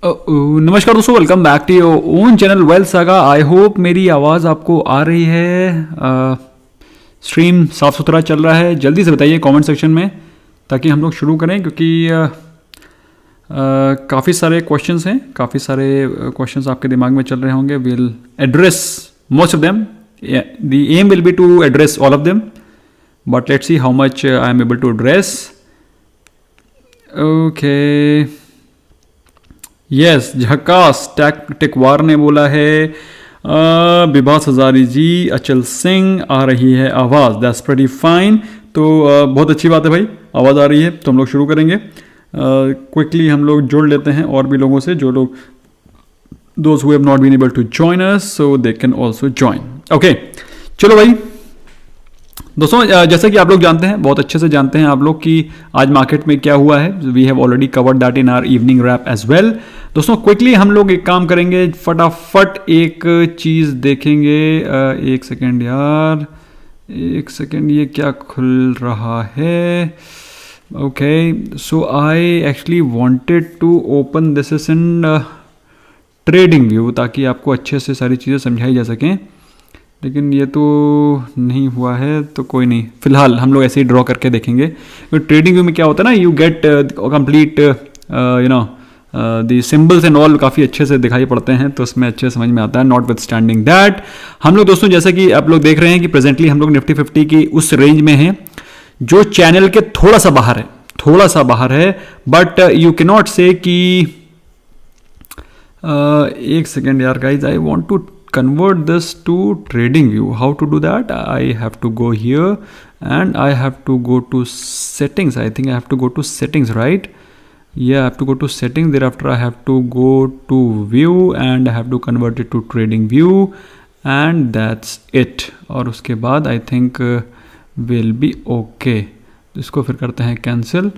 नमस्कार दोस्तों, welcome back to your own channel wealth saga. I hope मेरी आवाज़ आपको आ रही है। स्ट्रीम साफ सुथरा चल रहा है। जल्दी से बताइए कमेंट सेक्शन में ताकि हम लोग शुरू करें, क्योंकि काफ़ी सारे क्वेश्चंस हैं, काफ़ी सारे क्वेश्चंस आपके दिमाग में चल रहे होंगे। Will address most of them. Them will be to address all of them, but let's see how much I am able to address. Okay, yes, Jhakas Tekwar ने बोला है। विभास हजारी जी, अचल सिंह, आ रही है आवाज़, दैट्स प्रीटी फाइन। तो बहुत अच्छी बात है भाई, आवाज़ आ रही है तो हम लोग शुरू करेंगे। क्विकली हम लोग जोड़ लेते हैं और भी लोगों से, जो लोग those who have not been able to join us, so they can also join. Okay, चलो भाई दोस्तों, जैसा कि आप लोग जानते हैं, बहुत अच्छे से जानते हैं आप लोग कि आज मार्केट में क्या हुआ है। We have already covered that in our evening wrap as well. दोस्तों क्विकली हम लोग एक काम करेंगे, फटाफट एक चीज़ देखेंगे। एक सेकेंड यार, एक सेकेंड, ये क्या खुल रहा है? Okay, so I actually wanted to open this is in trading view, ताकि आपको अच्छे से सारी चीज़ें समझाई जा सकें, लेकिन ये तो नहीं हुआ है, तो कोई नहीं, फिलहाल हम लोग ऐसे ही ड्रॉ करके देखेंगे। तो ट्रेडिंग व्यू में क्या होता है ना, you get complete you know the symbols and all काफ़ी अच्छे से दिखाई पड़ते हैं, तो उसमें अच्छे समझ में आता है। नॉट विथ स्टैंडिंग दैट, हम लोग दोस्तों जैसा कि आप लोग देख रहे हैं कि प्रेजेंटली हम लोग निफ्टी 50 की उस रेंज में हैं जो चैनल के थोड़ा सा बाहर है, थोड़ा सा बाहर है, बट यू कैन नॉट से कि एक सेकेंड यार guys, I want to convert this to trading view. How to do that? I have to go here and I have to go to settings. I think I have to go to settings, right? Yeah, I have to go to settings. Thereafter I have to go to view and I have to convert it to trading view, and that's it. और उसके बाद I think will be okay. इसको फिर करते हैं cancel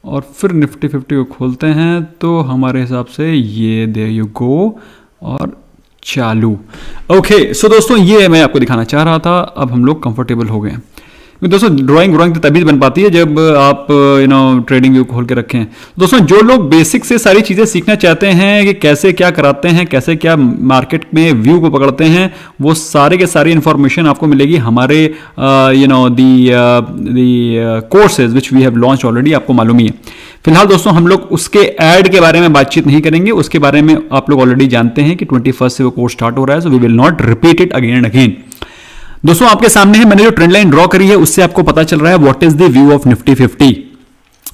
और फिर Nifty 50 को खोलते हैं, तो हमारे हिसाब से ये there you go और चालू। ओके, सो दोस्तों ये मैं आपको दिखाना चाह रहा था। अब हम लोग कंफर्टेबल हो गए हैं। दोस्तों ड्राइंग तो तभी बन पाती है जब आप ट्रेडिंग व्यू खोल के रखें। दोस्तों जो लोग बेसिक से सारी चीज़ें सीखना चाहते हैं कि कैसे क्या कराते हैं, कैसे क्या मार्केट में व्यू को पकड़ते हैं, वो सारे के सारी इंफॉर्मेशन आपको मिलेगी हमारे the courses which we have launch already, आपको मालूम ही है। फिलहाल दोस्तों हम लोग उसके ऐड के बारे में बातचीत नहीं करेंगे, उसके बारे में आप लोग ऑलरेडी जानते हैं कि 21 से वो कोर्स स्टार्ट हो रहा है, so we will not repeat it again and again. दोस्तों आपके सामने है, मैंने जो ट्रेंड लाइन ड्रॉ करी है उससे आपको पता चल रहा है what is the view of Nifty 50।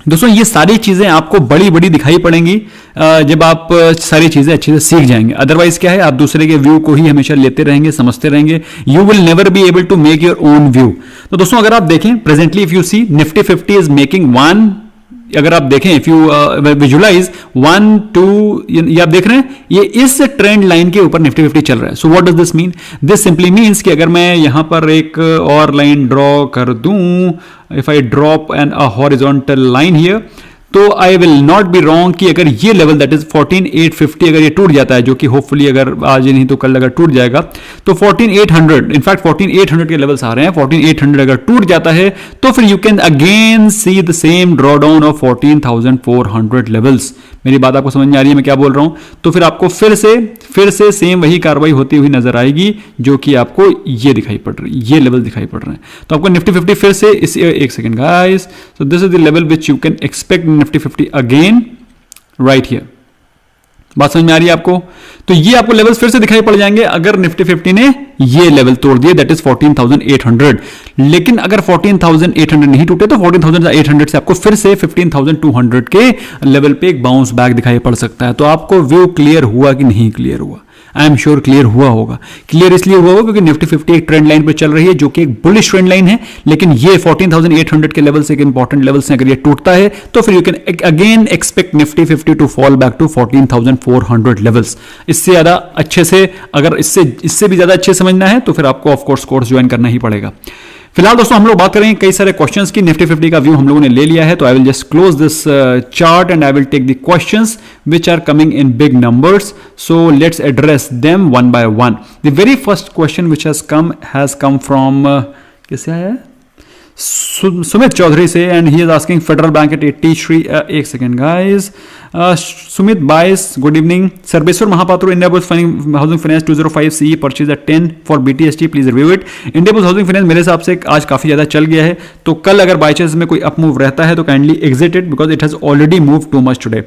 दोस्तों ये सारी चीजें आपको बड़ी बड़ी दिखाई पड़ेंगी जब आप सारी चीजें अच्छे से सीख जाएंगे। अदरवाइज क्या है, आप दूसरे के व्यू को ही हमेशा लेते रहेंगे, समझते रहेंगे, you will never be able to make your own view. तो दोस्तों अगर आप देखें presently, if you see Nifty 50 is making one, अगर आप देखें, इफ यू विजुलाइज 1 2, ये आप देख रहे हैं, ये इस ट्रेंड लाइन के ऊपर निफ्टी 50 चल रहा है। So what does this mean? This simply means कि अगर मैं यहां पर एक और लाइन ड्रॉ कर दूं, if I drop an a horizontal line here, तो I will not be wrong कि अगर ये लेवल दैट इज 14850 अगर ये टूट जाता है, जो कि होपफुली अगर आज नहीं तो कल अगर टूट जाएगा, तो 14800, इनफैक्ट 14800 के लेवल्स आ रहे हैं, 14800 अगर टूट जाता है तो फिर you can again see the same draw down of 14400 levels. मेरी बात आपको समझ में आ रही है मैं क्या बोल रहा हूं? तो फिर आपको फिर से सेम वही कार्रवाई होती हुई नजर आएगी, जो कि आपको ये दिखाई पड़ रही, ये लेवल दिखाई पड़ रहे हैं। तो आपको निफ्टी 50 फिर से इस, एक second guys, so this is the level which you can expect Nifty 50 again right here. बात समझ में आ रही है आपको? तो ये आपको लेवल्स फिर से दिखाई पड़ जाएंगे अगर निफ्टी 50 ने ये लेवल तोड़ दिए, दैट इज 14800। लेकिन अगर 14800 नहीं टूटे तो 14800 से आपको फिर से 15200 के लेवल पे एक बाउंस बैक दिखाई पड़ सकता है। तो आपको व्यू क्लियर हुआ कि नहीं क्लियर हुआ? आई एम श्योर क्लियर हुआ होगा। क्लियर इसलिए हुआ होगा क्योंकि निफ्टी 50 एक ट्रेंड लाइन पर चल रही है, जो कि एक बुलिश ट्रेंड लाइन है, लेकिन ये 14800 के लेवल से एक इंपॉर्टेंट लेवल से अगर ये टूटता है तो फिर you can again expect Nifty 50 to fall back to 14400 levels. इससे ज्यादा अच्छे से, अगर इससे भी ज्यादा अच्छे समझना है तो फिर आपको ऑफकोर्स कोर्स ज्वाइन करना ही पड़ेगा। फिलहाल दोस्तों हम लोग बात करेंगे कई सारे क्वेश्चंस की। निफ्टी 50 का व्यू हम लोगों ने ले लिया है, तो I will just close this chart and I will take the questions which are coming in big numbers, so let's address them one by one. The very first question which has come from किससे आया है? सुमित चौधरी से, and he is asking Federal Bank at 80 three, एक second guys, Sumit Bais, good evening. Sarveshwar Mahapatra, India Bulls Housing Finance 205 CE purchase at 10 for BTST, please review it. India Bulls Housing Finance मेरे हिसाब से आज काफी ज्यादा चल गया है, तो कल अगर बाई चांस में कोई अप मूव रहता है तो kindly exit it because it has already move too much today.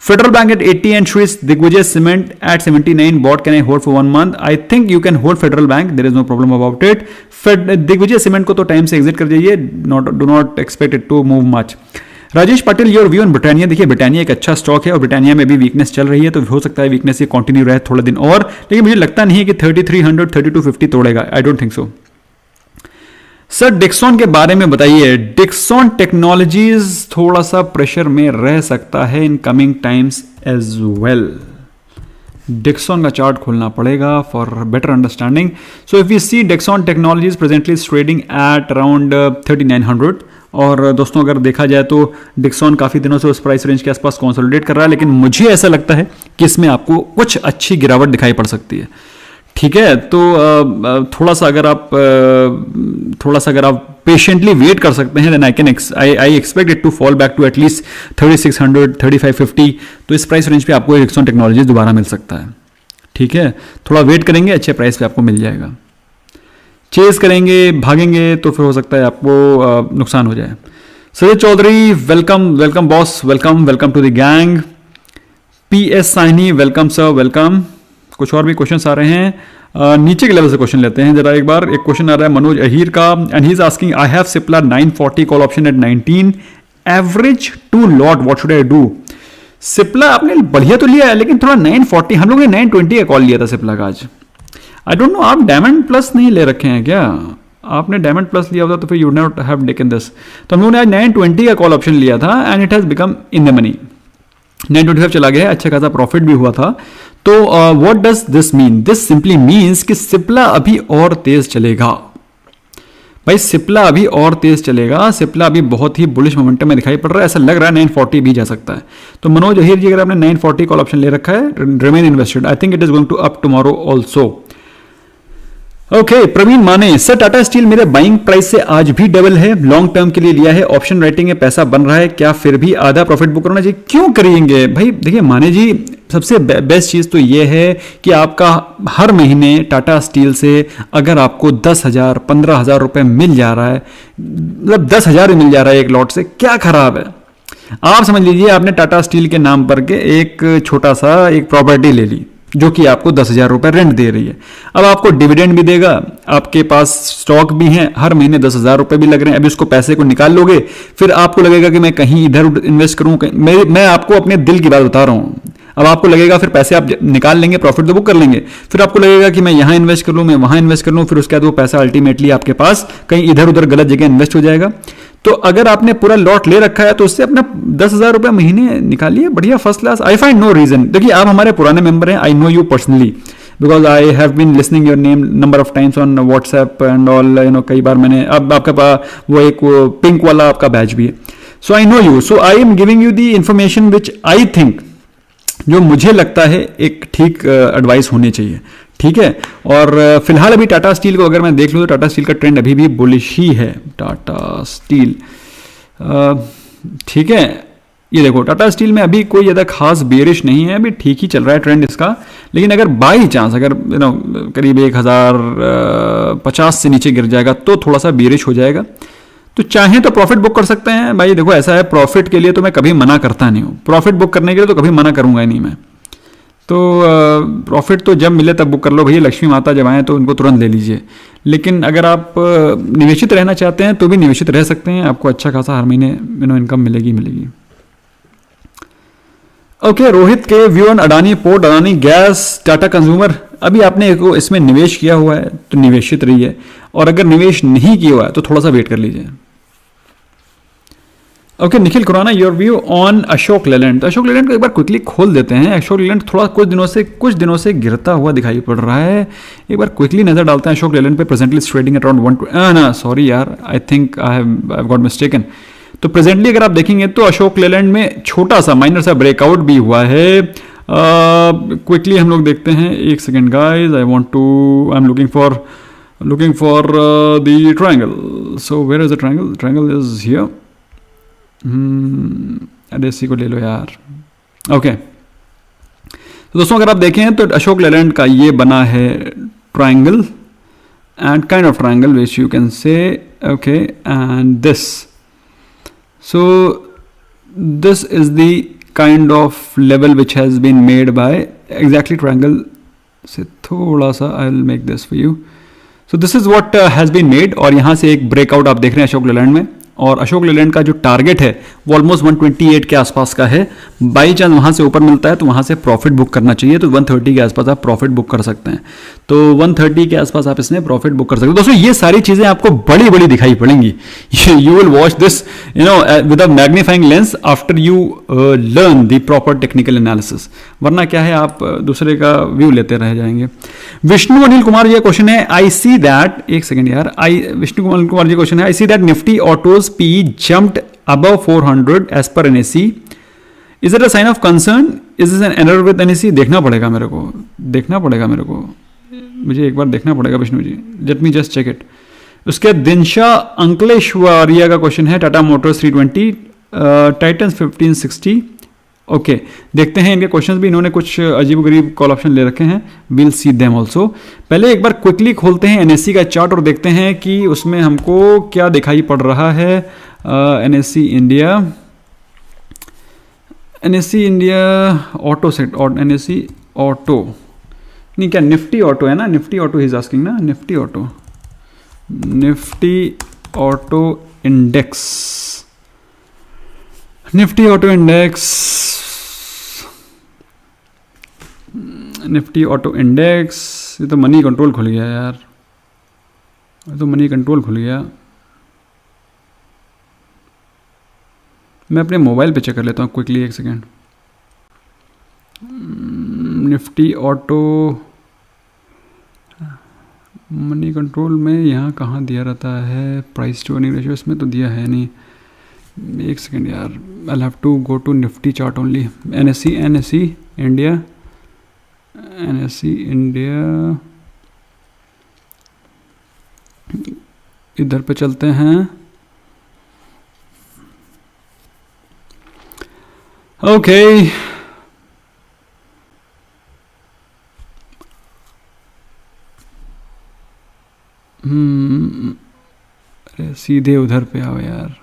Federal Bank at 80 and Swiss Digvijay Cement at 79 bought. Can I hold for 1 month? I think you can hold Federal Bank. There is no problem about it. Digvijay Cement को तो time से exit कर जाइए. Do not expect it to move much. Rajesh Patil, your view on Britannia. देखिए Britannia एक अच्छा stock है और ब्रिटानिया में भी वीकनेस चल रही है, तो हो सकता है वीकनेस ये कंटिन्यू रहे थोड़ा दिन और, लेकिन मुझे लगता नहीं है कि 3300 3250 तोड़ेगा। I don't think so. Sir Dixon के बारे में बताइए। डिक्सॉन टेक्नोलॉजीज थोड़ा सा प्रेशर में रह सकता है in coming times as well. Dixon का चार्ट खोलना पड़ेगा for better understanding. So if you see Dixon Technologies presently is trading at around 3900, और दोस्तों अगर देखा जाए तो डिक्सॉन काफी दिनों से उस प्राइस रेंज के आसपास कंसोलिडेट कर रहा है, लेकिन मुझे ऐसा लगता है कि इसमें आपको कुछ अच्छी गिरावट दिखाई पड़ सकती है। ठीक है, तो थोड़ा सा अगर आप पेशेंटली वेट कर सकते हैं, then I expect it to fall back to at least 3600 3550, तो इस प्राइस रेंज पे आपको डिक्सॉन टेक्नोलॉजीज दोबारा मिल सकता है। ठीक है, थोड़ा वेट करेंगे, अच्छे प्राइस पे आपको मिल जाएगा। चेज करेंगे, भागेंगे तो फिर हो सकता है आपको नुकसान हो जाए। सजय Chaudhary, welcome boss, welcome to the gang. PS Saini, welcome sir, welcome. कुछ और भी क्वेश्चंस आ रहे हैं, नीचे के लेवल से क्वेश्चन लेते हैं जरा एक बार। एक क्वेश्चन आ रहा है मनोज अहीर का, and he is asking, I have Cipla 940 call option at 19 average two lot, what should I do. Cipla आपने बढ़िया तो लिया है, लेकिन थोड़ा 940, हम लोगों ने 920 का कॉल लिया था सिप्ला का आज। आई डोंट नो, आप डायमंड प्लस नहीं ले रखे हैं क्या? आपने डायमंड प्लस लिया होता तो फिर you would not have taken this. तो हम लोगों ने आज 920 का कॉल ऑप्शन लिया था and it has become in the money. 925 चला गया है, अच्छा खासा प्रॉफिट भी हुआ था। तो what does this mean? This simply means कि सिप्ला अभी और तेज चलेगा भाई, सिप्ला अभी और तेज चलेगा। सिप्ला अभी बहुत ही बुलिश मोमेंटम में दिखाई पड़ रहा है, ऐसा लग रहा है 940 भी जा सकता है। तो मनोज अहीर जी, अगर आपने 940 कॉल ऑप्शन ले रखा है, remain invested, I think it is going to up tomorrow also. Okay, Praveen Mane, sir Tata Steel मेरे बाइंग प्राइस से आज भी डबल है, लॉन्ग टर्म के लिए लिया है, ऑप्शन राइटिंग में पैसा बन रहा है, क्या फिर भी आधा प्रॉफिट बुक करना चाहिए? क्यों करेंगे भाई? देखिए माने जी, सबसे बेस्ट चीज तो यह है कि आपका हर महीने टाटा स्टील से अगर आपको 10,000 15,000 रुपए मिल जा रहा है, मतलब 10,000 मिल जा रहा है एक लॉट से, क्या खराब है? आप समझ लीजिए आपने टाटा स्टील के नाम पर के एक छोटा सा एक प्रॉपर्टी ले ली जो कि आपको 10,000 रुपए रेंट दे रही है। अब आपको डिविडेंड भी देगा, आपके पास स्टॉक भी है, हर महीने 10,000 रुपए भी लग रहे हैं। अभी उसको पैसे को निकाल लोगे, फिर आपको लगेगा कि मैं कहीं इधर इन्वेस्ट करूं। मैं आपको अपने दिल की बात बता रहा हूं। अब आपको लगेगा, फिर पैसे आप निकाल लेंगे, प्रॉफिट तो बुक कर लेंगे, फिर आपको लगेगा कि मैं यहां इन्वेस्ट कर लूं, मैं वहां इन्वेस्ट कर लूं, फिर उसके बाद वो पैसा अल्टीमेटली आपके पास कहीं इधर उधर गलत जगह इन्वेस्ट हो जाएगा। तो अगर आपने पूरा लॉट ले रखा है तो उससे अपना 10,000 रुपए महीने निकालिए, बढ़िया, first class. I find no reason. देखिए आप हमारे पुराने मेंबर हैं, I know you personally because I have been listening your name number of times on WhatsApp and all, कई बार मैंने, अब आपका पास वो एक पिंक वाला आपका बैच भी है, so I know you, so I am giving you the information which I think, जो मुझे लगता है एक ठीक एडवाइस होनी चाहिए। ठीक है, और फिलहाल अभी टाटा स्टील को अगर मैं देख लूँ तो टाटा स्टील का ट्रेंड अभी भी बुलिश ही है। टाटा स्टील, ठीक है, ये देखो टाटा स्टील में अभी कोई ज़्यादा खास बेरिश नहीं है, अभी ठीक ही चल रहा है ट्रेंड इसका। लेकिन अगर बाई चांस अगर करीब 1050 से नीचे गिर जाएगा तो थोड़ा सा बेरिश हो जाएगा। तो चाहे तो प्रॉफिट बुक कर सकते हैं भाई। देखो ऐसा है, प्रॉफिट के लिए तो मैं कभी मना करता नहीं हूँ, प्रॉफिट बुक करने के लिए तो कभी मना करूंगा ही नहीं मैं। तो प्रॉफिट तो जब मिले तब बुक कर लो भैया, लक्ष्मी माता जब आए तो उनको तुरंत ले लीजिए। लेकिन अगर आप निवेशित रहना चाहते हैं तो भी निवेशित रह सकते हैं, आपको अच्छा खासा हर महीने इनकम मिलेगी। ओके, रोहित के view on Adani port, Adani gas, Tata consumer. अभी आपने इसमें निवेश किया हुआ है तो निवेशित रहिए, और अगर निवेश नहीं किया हुआ है तो थोड़ा सा वेट कर लीजिए। Okay, Nikhil Khurana, your view on Ashok Leyland. Ashok Leyland को एक बार क्विकली खोल देते हैं। अशोक लेलैंड थोड़ा कुछ दिनों से गिरता हुआ दिखाई पड़ रहा है, एक बार क्विकली नजर डालते हैं अशोक लेलैंड पे। Presently trading at around 1, sorry यार, I think I have got mistaken. तो प्रेजेंटली अगर आप देखेंगे तो अशोक लेलैंड में छोटा सा माइनर सा ब्रेकआउट भी हुआ है। क्विकली हम लोग देखते हैं, एक second guys, I am looking for looking for the triangle. So where is the triangle? The triangle is here. NSE को ले लो यार. ओके तो दोस्तों अगर आप देखें तो अशोक लेलैंड का ये बना है triangle and kind of triangle which you can say. Okay and this, so this is the kind of level which has been made by exactly triangle से थोड़ा सा. I will make this for you. So this is what has been made. और यहाँ से एक breakout आप देख रहे हैं अशोक लेलैंड में. और अशोक लेलैंड का जो टारगेट है वो ऑलमोस्ट 128 के आसपास का है. बाई चांस वहाँ से ऊपर मिलता है तो वहाँ से प्रॉफिट बुक करना चाहिए. तो 130 के आसपास आप प्रॉफिट बुक कर सकते हैं. तो 130 के आसपास आप इसमें प्रॉफिट बुक कर सकते हैं. दोस्तों ये सारी चीज़ें आपको बड़ी बड़ी दिखाई पड़ेंगी. You will watch this with a magnifying lens after you learn the proper technical analysis. वरना क्या है, आप दूसरे का व्यू लेते रह जाएंगे. विष्णु अनिल कुमार ये क्वेश्चन है. आई सी दैट, एक सेकेंड यार, विष्णु अनिल कुमार जी क्वेश्चन है. I see that Nifty autos P jumped above 400 as per NSE. Is it a sign of concern? Is this an error with NSE? देखना पड़ेगा मेरे को, मुझे एक बार देखना पड़ेगा Vishnu ji. Let me just check it. उसके दिनशा अंकलेश्वरिया का क्वेश्चन है. Tata Motors 320, Titan 1560. ओके देखते हैं इनके क्वेश्चंस भी. इन्होंने कुछ अजीब गरीब कॉल ऑप्शन ले रखे हैं. Will see them also. पहले एक बार क्विकली खोलते हैं NSE का चार्ट और देखते हैं कि उसमें हमको क्या दिखाई पड़ रहा है. NSE इंडिया, ऑटो सेट और NSE ऑटो नहीं, क्या निफ्टी ऑटो है ना, निफ्टी ऑटो ही इज आस्किंग ना, Nifty auto index, Nifty auto index. ये तो मनी कंट्रोल खुल गया यार, मैं अपने मोबाइल पे चेक कर लेता हूँ क्विकली, एक second. Nifty auto money control में यहाँ कहाँ दिया रहता है प्राइस टू अर्निंग रेशियो? इसमें तो दिया है नहीं. एक सेकेंड यार, I have to go to Nifty chart only. NSE India, इधर पे चलते हैं. ओके अरे सीधे उधर पे आओ यार.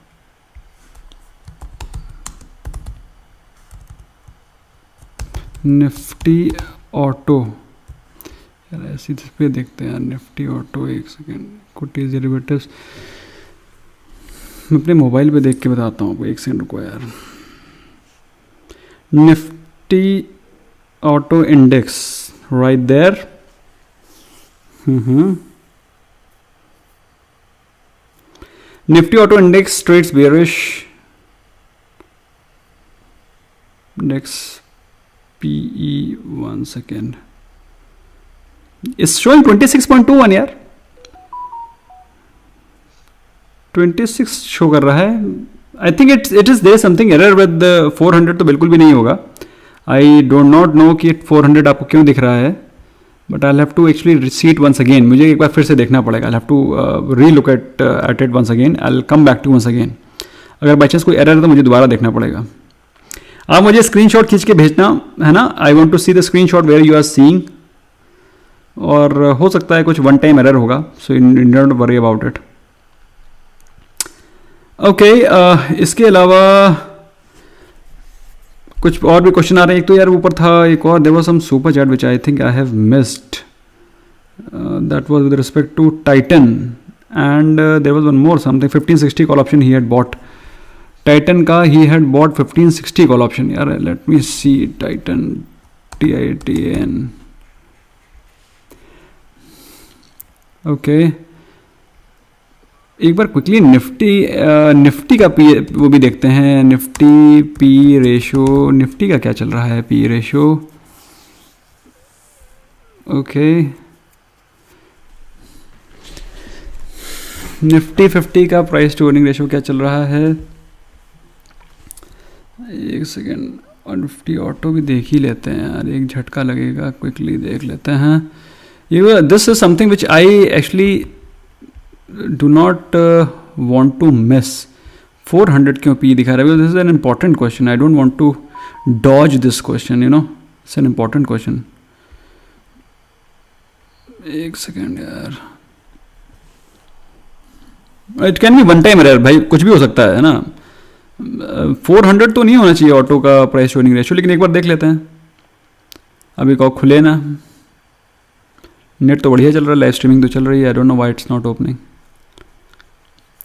निफ्टी ऑटो यार, ऐसी पे देखते हैं. निफ्टी ऑटो, एक सेकेंड. इक्विटीज डेरिवेटिव्स मैं अपने मोबाइल पे देख के बताता हूँ. एक सेकेंड रुको यार. Nifty auto index right there. Nifty auto index trades bearish. Index PE 1 second is showing 26.21 यार. 26 शो कर रहा है. I think it is there something error with 400. तो बिल्कुल भी नहीं होगा. आई डोंट नॉट नो कि 400 आपको क्यों दिख रहा है, but I have to actually see it once again. मुझे एक बार फिर से देखना पड़ेगा. I have to relook at it once again. I will come back to once again. अगर बाई चांस कोई एरर है तो मुझे दोबारा देखना पड़ेगा. आप मुझे स्क्रीनशॉट खींच के भेजना है ना. I want to see the screenshot where you are seeing. और हो सकता है कुछ वन टाइम एरर होगा, so don't worry about it. Okay इसके अलावा कुछ और भी क्वेश्चन आ रहे हैं. एक तो यार ऊपर था एक और, there was some super chat which I think I have missed. That was with respect to Titan and there was one more something 1560 call option he had bought. Titan का he had bought 1560 call option. यार let me see Titan, TITAN. Okay एक बार quickly Nifty का P वो भी देखते हैं. Nifty P ratio, Nifty का क्या चल रहा है पी रेशो. ओके निफ्टी 50 का प्राइस टू अर्निंग रेशो क्या चल रहा है. एक सेकेंड. और निफ्टी ऑटो भी देख ही लेते हैं यार, एक झटका लगेगा. क्विकली देख लेते हैं. This is something which I actually do not want to miss. 400 क्यों P दिखा रहा है? This is an important question. I don't want to dodge this question, you know. It's an important question. एक second यार. It can be one time error भाई, कुछ भी हो सकता है ना. 400 तो नहीं होना चाहिए ऑटो का प्राइस अर्निंग रेशियो, लेकिन एक बार देख लेते हैं. अभी कहो खुले ना. नेट तो बढ़िया चल रहा है, लाइव स्ट्रीमिंग तो चल रही है. I don't know why it's not opening.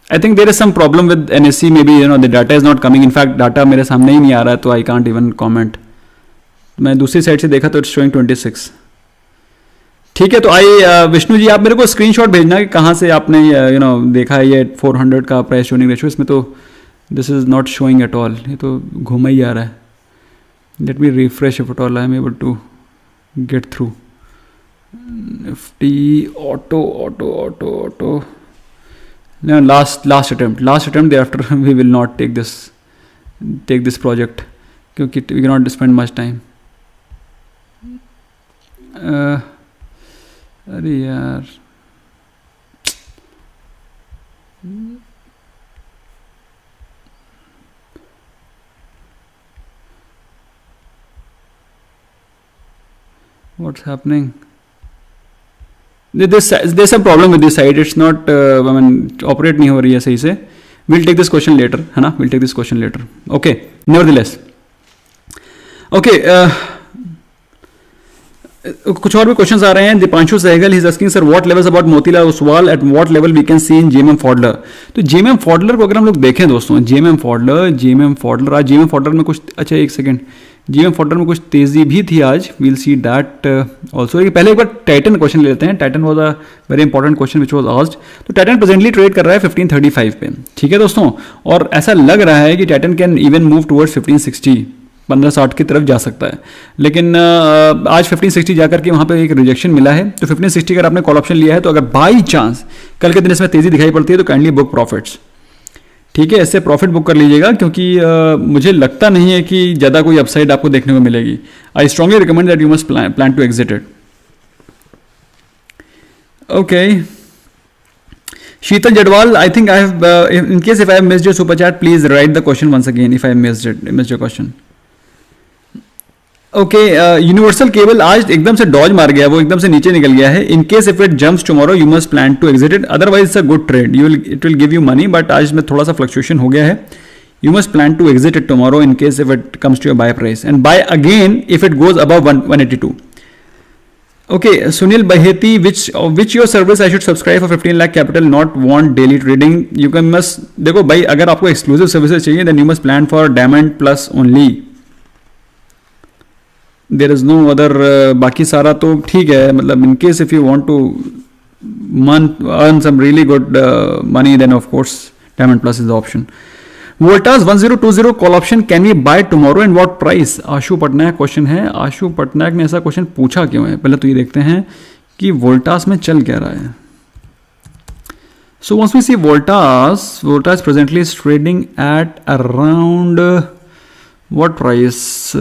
I think there is some problem with NSE, maybe, you know, the data is not coming. In fact data मेरे सामने ही नहीं आ रहा है, तो आई कांट इवन कॉमेंट. मैं दूसरी साइड से देखा तो इट्स शोइंग 26. ठीक है, तो विष्णु जी, आप मेरे को स्क्रीनशॉट भेजना कि कहाँ से आपने यू नो देखा है ये 400 का प्राइस अर्निंग रेशियो. इसमें तो this is not showing at all. ये तो घूमा ही आ रहा है. Let me refresh if at all I am able to get through. Nifty, auto. No, last attempt. Thereafter we will not take this project क्योंकि we cannot spend much time. अरे यार, what's happening? There's some problem with this site. It's not I mean operate नहीं हो रही है सही से. We'll take this question later, है ना? We'll take this question later. Okay. Nevertheless. Okay. कुछ और भी क्वेश्चंस आ रहे हैं. Deepanshu Sehgal is asking sir what levels about Motilal Oswal at what level we can see in JMM फॉडलर. तो जेएमएम फॉडलर को अगर हम लोग देखें दोस्तों, जेएमएम फॉडलर आज जेएमएम फॉडलर में कुछ, अच्छा एक सेकंड, जेएमएम फॉडलर में कुछ तेजी भी थी आज. We'll see that also. पहले एक बार टाइटन क्वेश्चन ले लेते हैं. Titan was a very important question which was asked. तो टाइटन प्रेजेंटली ट्रेड कर रहा है 1535 पे. ठीक है दोस्तों, और ऐसा लग रहा है कि Titan can even move towards 1560, 1560 की तरफ जा सकता है. लेकिन आज 1560 जाकर के वहाँ पे एक रिजेक्शन मिला है. तो 1560 अगर आपने कॉल ऑप्शन लिया है तो अगर बाई चांस कल के दिन इसमें तेजी दिखाई पड़ती है तो काइंडली बुक प्रॉफिट्स. ठीक है, इससे प्रॉफिट बुक कर लीजिएगा क्योंकि मुझे लगता नहीं है कि ज़्यादा कोई अपसाइड आपको देखने को मिलेगी. I strongly recommend that you must plan to exit it. Okay. Sheetal Jadwal, I think I have, in case if I have missed your super chat, please write the question once again if I missed your question. Okay. Universal cable आज एकदम से Dodge मार गया, वो एकदम से नीचे निकल गया है. In case if it jumps tomorrow you must plan to exit it, otherwise it's a good trade. It will give you money, but आज में थोड़ा सा फ्लक्चुएशन हो गया है. You must plan to exit it tomorrow in case if it comes to your buy price and buy again if it goes above 182. Okay. Sunil Baheti, which your service I should subscribe for 15 lakh capital, not want daily trading. You can must, देखो भाई, अगर आपको exclusive services चाहिए then you must plan for diamond plus only. There is no other. बाकी सारा तो ठीक है, मतलब in case if you want to earn some really good money then of course diamond plus is the option. Voltas 1020 call option can we buy tomorrow and what price? Ashu Patnaik question है. आशु पटनायक ने ऐसा question पूछा क्यों है? पहले तो ये देखते हैं कि वोल्टास में चल क्या रहा है. So once we see Voltas presently is trading at around what price,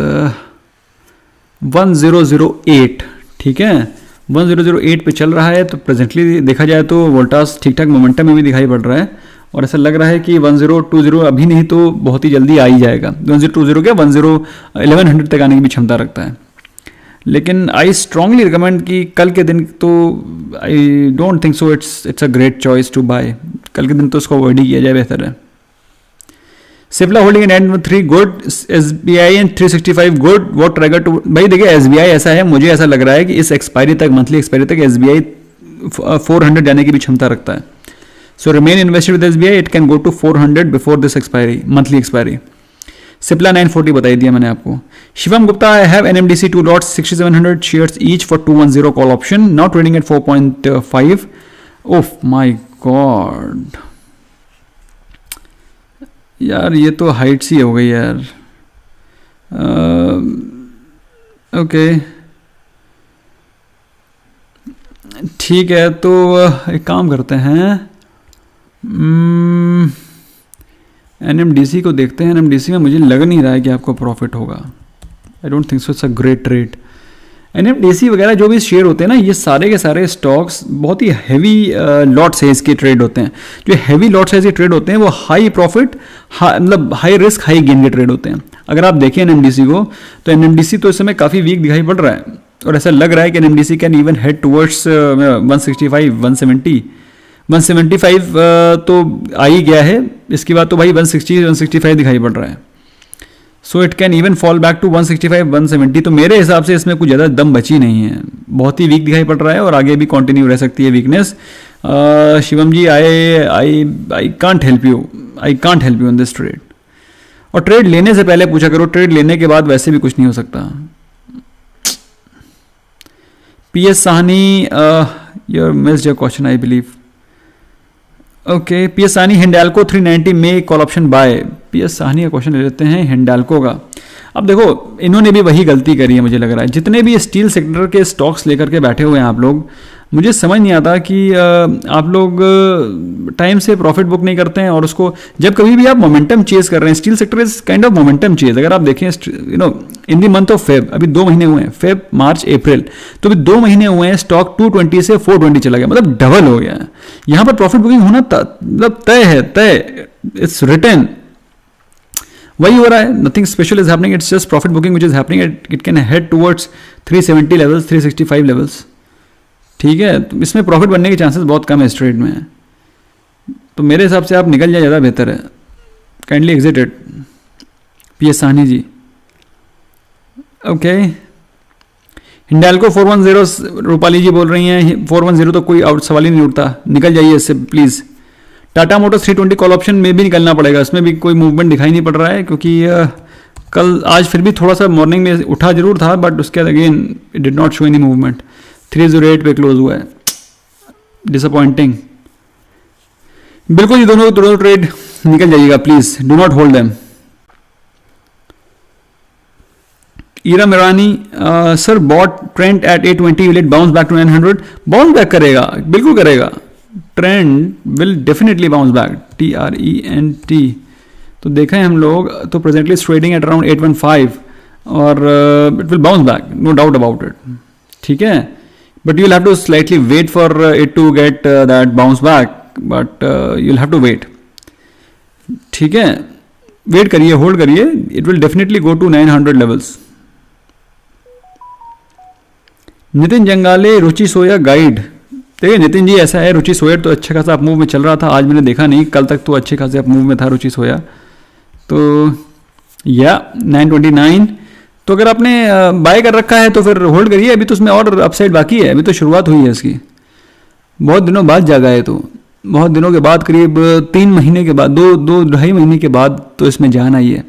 1008. ठीक है, 1008 पे चल रहा है. तो प्रेजेंटली देखा जाए तो वोल्टास ठीक ठाक मोमेंटम में भी दिखाई पड़ रहा है और ऐसा लग रहा है कि 1020 अभी नहीं तो बहुत ही जल्दी आ ही जाएगा. 1020 क्या 1100 तक आने की भी क्षमता रखता है. लेकिन आई स्ट्रांगली रिकमेंड कि कल के दिन तो I don't think so it's a great choice to buy. कल के दिन तो उसको अवॉइड ही किया जाए, बेहतर है. Cipla holding and 3 good, SBI and 365 good. What trigger to, भाई देखिए SBI ऐसा है, मुझे ऐसा लग रहा है कि इस एक्सपायरी तक, मंथली एक्सपायरी तक SBI 400 जाने की भी क्षमता रखता है. So remain invested with SBI, it can go to 400 before this expiry, monthly expiry. Cipla 940 बताई दिया मैंने आपको. Shivam Gupta, I have NMDC 2 lots 6700 shares each for 210 call option, now trading at 4.5. Oh my god यार, ये तो हाइट सी हो गई यार. ओके ठीक है, तो एक काम करते हैं, NMDC को देखते हैं. NMDC में मुझे लग नहीं रहा है कि आपको प्रॉफिट होगा. आई don't think so. It's a great trade. NFDC वगैरह जो भी शेयर होते हैं ना, ये सारे के सारे स्टॉक्स बहुत ही हैवी लॉट साइज के ट्रेड होते हैं। जो हैवी लॉट साइज के ट्रेड होते हैं वो हाई प्रॉफिट, मतलब हाई रिस्क हाई गेन के ट्रेड होते हैं। अगर आप देखें एनएमडीसी को, तो एनएमडीसी तो इस समय काफ़ी वीक दिखाई पड़ रहा है, और ऐसा लग रहा है कि NMDC can even head towards 165 170 175 तो आ ही गया है। इसके बाद तो भाई 160 165 दिखाई पड़ रहा है। So it can even fall back to 165 170। तो मेरे हिसाब से इसमें कुछ ज़्यादा दम बची नहीं है, बहुत ही वीक दिखाई पड़ रहा है और आगे भी कंटिन्यू रह सकती है weakness. Shivam ji, I can't help you in this trade. और ट्रेड लेने से पहले पूछा करो, ट्रेड लेने के बाद वैसे भी कुछ नहीं हो सकता। PS Sahni, your missed your question I believe. Okay, PS Sahni, Hindalco 390 में call option buy. PS Sahni का क्वेश्चन ले लेते हैं हिंडाल्को का। अब देखो, इन्होंने भी वही गलती करी है मुझे लग रहा है। जितने भी स्टील सेक्टर के स्टॉक्स लेकर के बैठे हुए हैं आप लोग, मुझे समझ नहीं आता कि आप लोग टाइम से प्रॉफिट बुक नहीं करते हैं। और उसको जब कभी भी आप मोमेंटम चेज कर रहे हैं, steel sector is kind of momentum chase. अगर आप देखें in the month of Feb, अभी 2 महीने हुए हैं, फेब मार्च अप्रैल, तो अभी 2 महीने हुए हैं, स्टॉक 220 से 420 चला गया, मतलब डबल हो गया है। यहाँ पर प्रॉफिट बुकिंग होना मतलब तय है, तय, इट्स रिटन। वही हो रहा है, nothing special is happening, it's just profit booking which is happening. It can head towards 370 levels, 365 levels. ठीक है, तो इसमें प्रॉफिट बनने के चांसेस बहुत कम है इस ट्रेड में। तो मेरे हिसाब से आप निकल जाए, ज़्यादा बेहतर है। Kindly exit it, PS Sahni ji. Okay, Hindalco 410, Rupali ji बोल रही हैं 410 तो कोई आउट सवाल ही नहीं उठता, निकल जाइए इससे please. Tata Motors 320 call option में भी निकलना पड़ेगा, इसमें भी कोई मूवमेंट दिखाई नहीं पड़ रहा है, क्योंकि कल आज फिर भी थोड़ा सा मॉर्निंग में उठा जरूर था, बट उसके बाद again it did not show any movement. 308 पे क्लोज हुआ है, डिसअपॉइंटिंग। बिल्कुल, ये दोनों ट्रेड निकल जाइएगा please, do not hold them. Ira Mirani, sir bought Trent at 820, will it bounce back to 900? Bounce back करेगा, बिल्कुल करेगा, Trent will definitely bounce back, TRENT। तो देखा है हम लोग, तो प्रेजेंटली ट्रेडिंग एट अराउंड 815 और it will bounce back, no doubt about it. ठीक है, but you'll have to slightly wait for it to get that bounce back, but you'll have to wait. ठीक है, वेट करिए, hold करिए, it will definitely go to 900 levels. Nitin Jangale, Ruchi Soya guide. देखिए नितिन जी, ऐसा है, रुचि सोया तो अच्छे खासा अप मूव में चल रहा था, आज मैंने देखा नहीं, कल तक तो अच्छे खासे अप मूव में था रुचि सोया। तो या 929, तो अगर आपने बाय कर रखा है तो फिर होल्ड करिए, अभी तो उसमें और अपसाइड बाकी है, अभी तो शुरुआत हुई है इसकी, बहुत दिनों बाद जागा है, तो बहुत दिनों के बाद, करीब 3 महीने के बाद, 2-2.5 महीने के बाद तो इसमें जान आई है।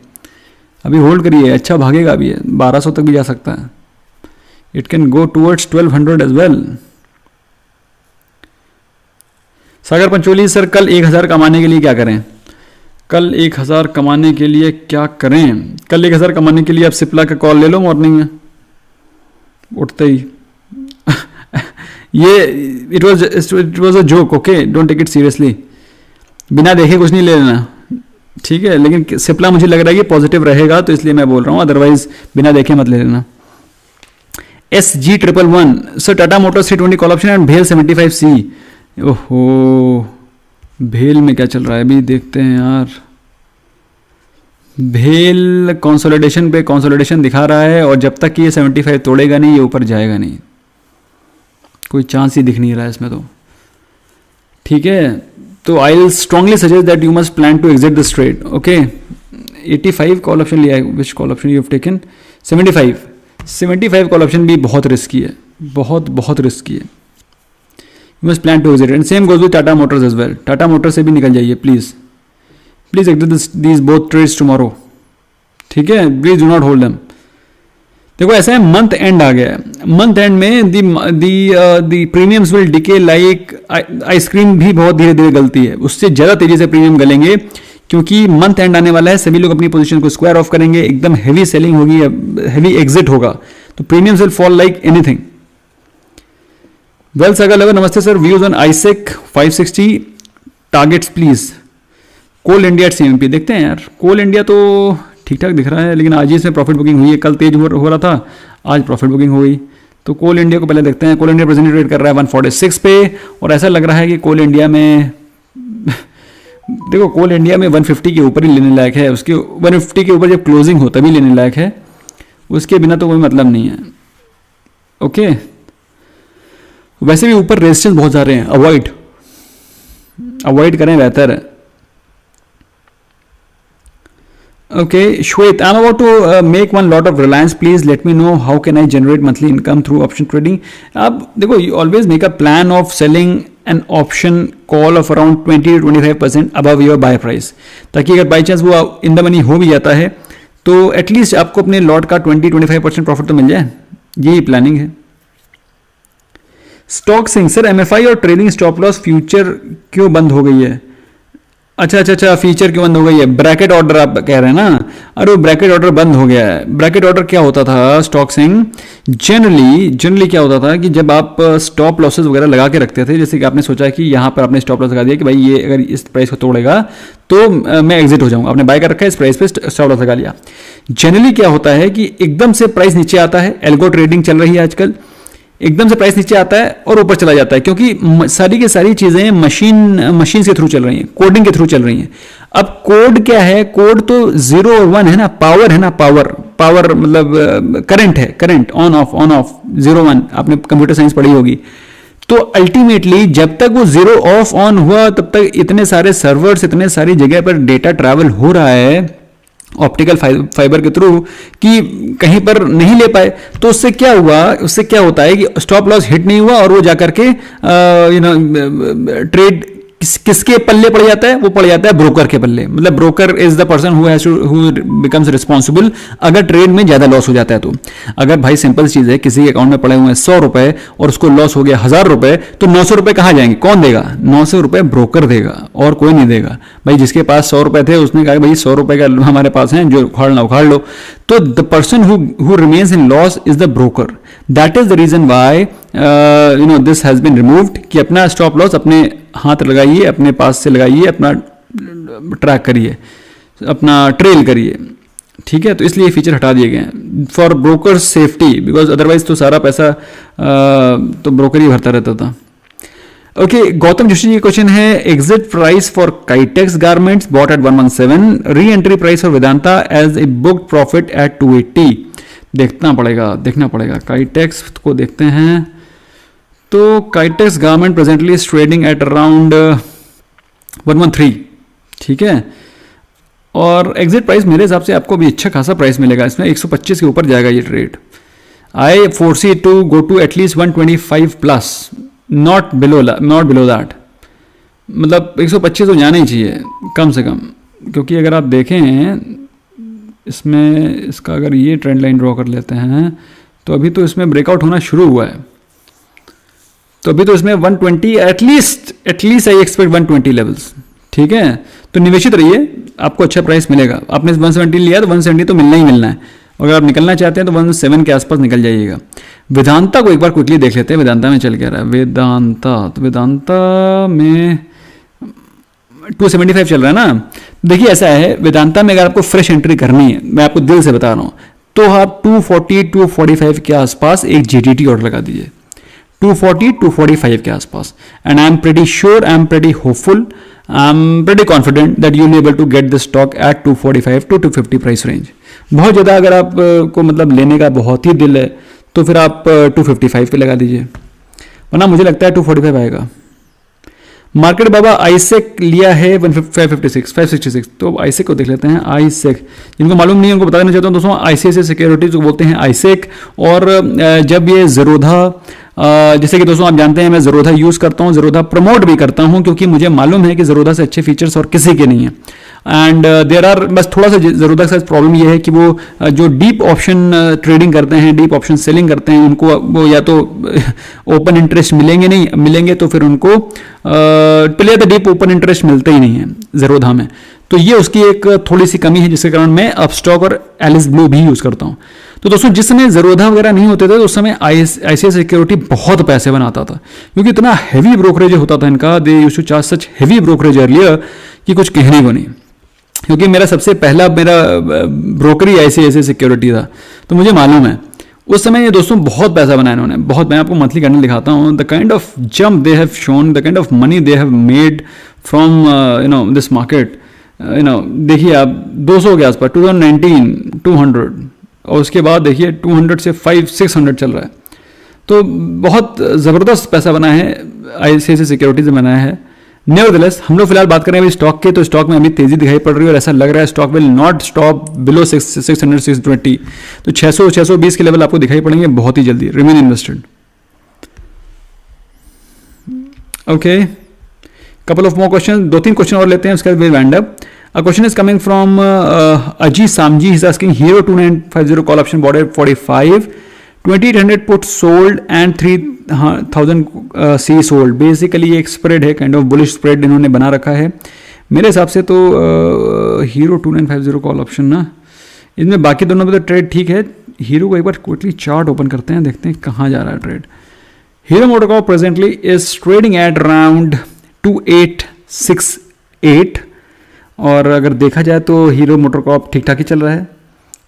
अभी होल्ड करिए, अच्छा भागेगा अभी, 1200 तक भी जा सकता है, it can go towards 1200 as well. Sagar Pancholi, sir कल 1000 कमाने के लिए क्या करें? कल 1000 कमाने के लिए क्या करें? कल 1000 कमाने के लिए आप सिप्ला का कॉल ले लो मॉर्निंग में उठते ही। ये it was a joke, okay, don't take it seriously. बिना देखे कुछ नहीं ले लेना, ठीक है, लेकिन सिप्ला मुझे लग रहा है कि पॉजिटिव रहेगा, तो इसलिए मैं बोल रहा हूँ, अदरवाइज बिना देखे मत ले लेना। SG111, sir Tata Motors 320 call option and भेल 75C। ओहो, भेल में क्या चल रहा है अभी देखते हैं यार। भेल कंसोलिडेशन पे कंसोलिडेशन दिखा रहा है, और जब तक ये 75 तोड़ेगा नहीं, ये ऊपर जाएगा नहीं, कोई चांस ही दिख नहीं रहा है इसमें तो। ठीक है, तो I will strongly suggest that you must plan to exit this trade. Okay, 85 call option लिया है, which call option you have taken? 75 call option भी बहुत रिस्की है, बहुत रिस्की है। You must plan to exit, and same goes with Tata motors as well. Tata motors से भी निकल जाइए please exit these both trades tomorrow. ठीक है, please do not hold them. देखो ऐसा है, मंथ एंड आ गया है, मंथ एंड में the premiums will decay like ice cream भी बहुत धीरे धीरे गलती है, उससे ज़्यादा तेजी से प्रीमियम गलेंगे, क्योंकि मंथ एंड आने वाला है, सभी लोग अपनी पोजीशन को स्क्वायर ऑफ करेंगे, एकदम हैवी सेलिंग होगी, हैवी एग्जिट होगा, तो premiums will fall like anything. Well Sagar लवर, नमस्ते sir, views on ISEC 560 targets please. Coal India at CMP, देखते हैं यार, कोल इंडिया तो ठीक ठाक दिख रहा है, लेकिन आज ही इसमें प्रॉफिट बुकिंग हुई है, कल तेज हो रहा था, आज प्रॉफिट बुकिंग हो गई, तो कोल इंडिया को पहले देखते हैं। कोल इंडिया प्रेजेंट ट्रेड कर रहा है 146 पे, और ऐसा लग रहा है कि कोल इंडिया में देखो कोल इंडिया में 150 के ऊपर ही लेने लायक है, उसके 150 के ऊपर जब क्लोजिंग हो तभी लेने लायक है, उसके बिना तो कोई मतलब नहीं है। ओके, वैसे भी ऊपर रेजिस्टेंस बहुत जा रहे हैं, अवॉइड करें बेहतर है। Okay, Shwet, I'm about to make one lot of Reliance. Please let me know how can I generate monthly income through option trading. अब देखो, you always make a plan of selling an option call of around 20 to 25% above your buy price, ताकि अगर by chance वो in the money हो भी जाता है तो एटलीस्ट आपको अपने लॉट का 20-25% प्रॉफिट तो मिल जाए। यही प्लानिंग है। स्टॉक सिंह, सर एमएफआई और ट्रेलिंग स्टॉप लॉस फ्यूचर क्यों बंद हो गई है? अच्छा, फीचर क्यों बंद हो गई है? ब्रैकेट ऑर्डर आप कह रहे हैं ना? अरे वो ब्रैकेट ऑर्डर बंद हो गया है। ब्रैकेट ऑर्डर क्या होता था स्टॉक सिंह, जनरली क्या होता था कि जब आप स्टॉप लॉसेस वगैरह लगा के रखते थे, जैसे कि आपने सोचा कि यहाँ पर आपने स्टॉप लॉस लगा दिया कि भाई ये अगर इस प्राइस को तोड़ेगा तो मैं एग्जिट हो जाऊंगा, आपने बाय कर रखा है, इस प्राइस पे स्टॉप लॉस लगा लिया। जनरली क्या होता है कि एकदम से प्राइस नीचे आता है, एल्गो ट्रेडिंग चल रही है आजकल, एकदम से प्राइस नीचे आता है और ऊपर चला जाता है, क्योंकि सारी की सारी चीजें मशीन के थ्रू चल रही हैं, कोडिंग के थ्रू चल रही हैं। अब कोड क्या है? कोड तो 0 और 1 है ना, पावर है ना, पावर मतलब करंट है, करंट ऑन ऑफ 0 1, आपने कंप्यूटर साइंस पढ़ी होगी। तो अल्टीमेटली जब तक वो 0 ऑफ ऑन हुआ तब तक इतने सारे सर्वर्स, इतने सारी जगह पर डेटा ट्रैवल हो रहा है ऑप्टिकल फाइबर के थ्रू कि कहीं पर नहीं ले पाए। तो उससे क्या हुआ, उससे क्या होता है कि स्टॉप लॉस हिट नहीं हुआ और वो जाकर के ट्रेड किसके पल्ले पड़ जाता है? वो पड़ जाता है ब्रोकर के पल्ले। मतलब broker is the person who becomes responsible अगर ट्रेड में ज्यादा लॉस हो जाता है। तो अगर भाई सिंपल चीज है, किसी के अकाउंट में पड़े हुए हैं 100 रुपए और उसको लॉस हो गया 1000 रुपए, तो 900 रुपए कहां जाएंगे? कौन देगा? 900 रुपए ब्रोकर देगा और कोई नहीं देगा। भाई जिसके पास 100 रुपए थे उसने कहा भाई 100 रुपए का हमारे पास है, जो उखाड़ लो। तो the person who remains in loss is the broker. That is the reason why this has been removed कि अपना स्टॉप लॉस अपने हाथ लगाइए, अपने पास से लगाइए, अपना ट्रैक करिए, अपना ट्रेल करिए। ठीक है, तो इसलिए फीचर हटा दिए गए हैं for broker safety, because otherwise तो सारा पैसा तो ब्रोकर ही भरता रहता था। ओके, गौतम जोशी जी क्वेश्चन है, exit price for Kitex garments bought at 117, re entry price for Vedanta as a booked profit at 280। देखना पड़ेगा काइटेक्स को देखते हैं। तो Kitex garment presently is trading at around 113। ठीक है, और एग्जिट प्राइस मेरे हिसाब से आपको भी अच्छा खासा प्राइस मिलेगा इसमें, 125 के ऊपर जाएगा ये ट्रेड। I foresee to go to at least 125 plus, not below that. मतलब 125 तो जाना ही चाहिए कम से कम, क्योंकि अगर आप देखें इसमें, इसका अगर ये ट्रेंड लाइन ड्रॉ कर लेते हैं तो अभी तो इसमें ब्रेकआउट होना शुरू हुआ है। तो अभी तो इसमें 120 एटलीस्ट आई एक्सपेक्ट 120 लेवल्स। ठीक है, तो निवेशित रहिए, आपको अच्छा प्राइस मिलेगा। आपने 170 लिया तो 170 तो मिलना ही मिलना है, अगर आप निकलना चाहते हैं तो 117 के आसपास निकल जाइएगा। वेदांता को एक बार क्विकली देख लेते हैं, वेदांता में चल क्या रहा है। वेदांता में 275 चल रहा है ना। देखिए ऐसा है, वेदांता में अगर आपको फ्रेश एंट्री करनी है, मैं आपको दिल से बता रहा हूं, तो आप 240-245 के आसपास एक जीटीटी ऑर्डर लगा दीजिए, 240-245 के आसपास। And I am pretty sure, I am pretty hopeful, I am pretty confident that you will able to get the stock at 245 to 250 price range. बहुत ज़्यादा अगर आप को मतलब लेने का बहुत ही दिल है तो फिर आप 255 पे लगा दीजिए, वरना मुझे लगता है 245 आएगा। मार्केट बाबा आईसेक लिया है 566। तो आईसेक को देख लेते हैं। आईसेक जिनको मालूम नहीं है उनको बता देना चाहता हूँ दोस्तों, आईसीआईसीआई सिक्योरिटीज को बोलते हैं आईसेक। और जब ये ज़रोधा, जैसे कि दोस्तों आप जानते हैं मैं ज़रोधा यूज़ करता हूँ, ज़रोधा प्रमोट भी करता हूँ, क्योंकि मुझे मालूम है कि ज़रोधा से अच्छे फीचर्स और किसी के नहीं है। एंड देयर आर, बस थोड़ा सा ज़रोधा के साथ प्रॉब्लम ये है कि वो जो डीप ऑप्शन ट्रेडिंग करते हैं, डीप ऑप्शन सेलिंग करते हैं, उनको वो या तो ओपन इंटरेस्ट मिलेंगे तो फिर उनको पहले तो डीप ओपन इंटरेस्ट मिलते ही नहीं है ज़रोधा में। तो ये उसकी एक थोड़ी सी कमी है, जिसके कारण मैं अपस्टॉक और एलिस ब्लू भी यूज़ करता हूँ। तो दोस्तों जिस समय ज़रोधा वगैरह नहीं होते थे तो उस समय आईसीआईसीआई सिक्योरिटी बहुत पैसे बनाता था, क्योंकि इतना हैवी ब्रोकरेज होता था इनका। They used to charge such heavy brokerage earlier कि कुछ कहने को नहीं। क्योंकि मेरा सबसे पहला ब्रोकर ही आईसीआईसीआई सिक्योरिटी था, तो मुझे मालूम है उस समय ये दोस्तों बहुत पैसा बनाया इन्होंने, बहुत। मैं आपको मंथली कैंडल दिखाता हूँ, the kind of jump they have shown, the kind of money they have made from this market. देखिए आप 200 के आसपास 2019 200, और उसके बाद देखिए 200 से 500-600 चल रहा है। तो बहुत ज़बरदस्त पैसा बना है ICICI सिक्योरिटीज में बनाया है। नेवरदलेस हम लोग फिलहाल बात करें अभी स्टॉक के, तो स्टॉक में अभी तेजी दिखाई पड़ रही है और ऐसा लग रहा है stock will not stop below 600-620। तो 600-620 के लेवल आपको दिखाई पड़ेंगे बहुत ही जल्दी। Remain invested. Okay, couple of more question, 2-3 question और लेते हैं, उसके बाद will wind up. A question is coming from Aji Samji. He's asking Hero 2950 call option bought at 45, 2800 put sold and 3000 C sold. Basically एक spread है, kind of bullish spread इन्होंने बना रखा है मेरे हिसाब से। तो Hero 2950 कॉल ऑप्शन ना, इसमें बाकी दोनों में तो ट्रेड ठीक है। हीरो को एक बार क्विकली चार्ट ओपन करते हैं, देखते हैं कहाँ जा रहा है trade. Hero MotoCorp presently is trading at around 2868, और अगर देखा जाए तो हीरो मोटोकॉर्प ठीक ठाक ही चल रहा है,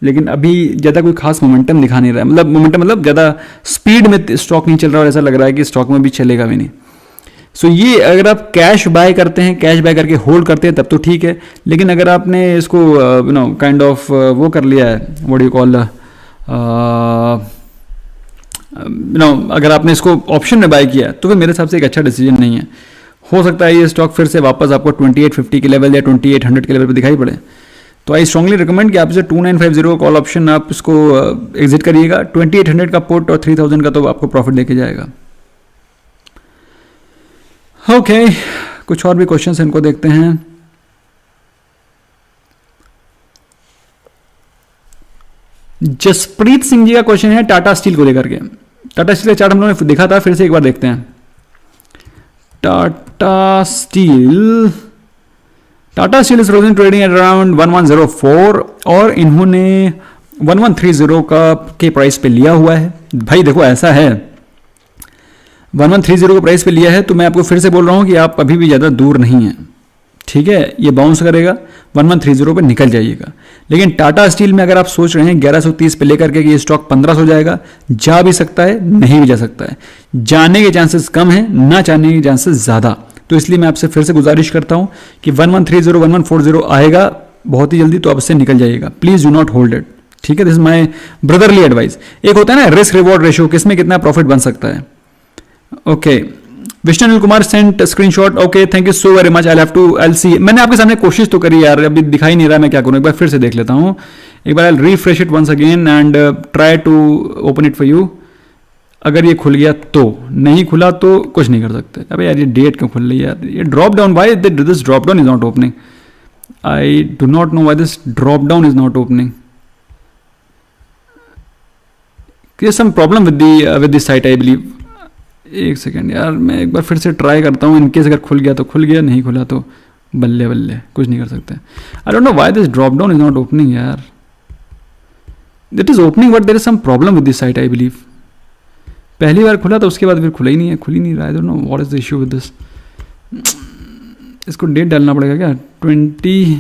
लेकिन अभी ज़्यादा कोई खास मोमेंटम दिखा नहीं रहा है। मतलब मोमेंटम मतलब ज़्यादा स्पीड में स्टॉक नहीं चल रहा, और ऐसा लग रहा है कि स्टॉक में भी चलेगा भी नहीं। सो ये अगर आप कैश बाय करते हैं, कैश बाय करके होल्ड करते हैं तब तो ठीक है, लेकिन अगर आपने इसको काइंड ऑफ वो कर लिया है, व्हाट डू यू कॉल, अगर आपने इसको ऑप्शन में बाय किया तो फिर मेरे हिसाब से एक अच्छा डिसीजन नहीं है। हो सकता है ये स्टॉक फिर से वापस आपको 2850 के लेवल या 2800 के लेवल पे दिखाई पड़े। तो आई स्ट्रांगली रिकमेंड कि आप इसे 2950 कॉल ऑप्शन आप इसको एग्जिट करिएगा। 2800 का पुट और 3000 का तो आपको प्रॉफिट देके जाएगा। ओके, कुछ और भी क्वेश्चंस हैं, इनको देखते हैं। जसप्रीत सिंह जी का क्वेश्चन है टाटा स्टील को लेकर के। टाटा स्टील का चार्ट हम लोगों ने देखा था, फिर से एक बार देखते हैं। Tata steel is trading at around 1104, और इन्होंने 1130 का के प्राइस पे लिया हुआ है। भाई देखो ऐसा है, 1130 के प्राइस पे लिया है, तो मैं आपको फिर से बोल रहा हूं कि आप अभी भी ज़्यादा दूर नहीं हैं, ठीक है। ये बाउंस करेगा, 1130 पे निकल जाइएगा। लेकिन टाटा स्टील में अगर आप सोच रहे हैं 1130 पे लेकर के कि ये स्टॉक 1500 जाएगा, जा भी सकता है, नहीं भी जा सकता है। जाने के चांसेस कम है, ना जाने के चांसेस ज़्यादा। तो इसलिए मैं आपसे फिर से गुजारिश करता हूं कि 1130 1140 आएगा बहुत ही जल्दी, तो आप इससे निकल जाइएगा। Please do not hold it, ठीक है। This is my brotherly advice. एक होता है ना रिस्क रिवॉर्ड रेशियो, किसमें कितना प्रॉफिट बन सकता है। Okay, Vishnu Kumar sent screenshot. Okay, thank you so very much. I see. मैंने आपके सामने कोशिश तो करी यार, अभी दिखाई नहीं रहा, मैं क्या करूं, एक बार फिर से देख लेता हूं। एक बार I refresh it once again and try to open it for you. अगर ये खुल गया तो, नहीं खुला तो कुछ नहीं कर सकते। अबे यार ये डेट क्यों खुल रही है यार, ये drop down, why this drop down is not opening. I do not know why this drop down is not opening. there's some problem with the site I believe। एक सेकेंड यार, मैं एक बार फिर से ट्राई करता हूँ। इनकेस अगर खुल गया तो खुल गया, नहीं खुला तो बल्ले बल्ले, कुछ नहीं कर सकते। I don't know why this drop down is not opening यार। It is opening but there is some problem with this site I believe. पहली बार खुला था, उसके बाद फिर खुला ही नहीं है, खुल ही नहीं रहा। आई don't know what is the issue with this. इसको डेट डालना पड़ेगा क्या, 20।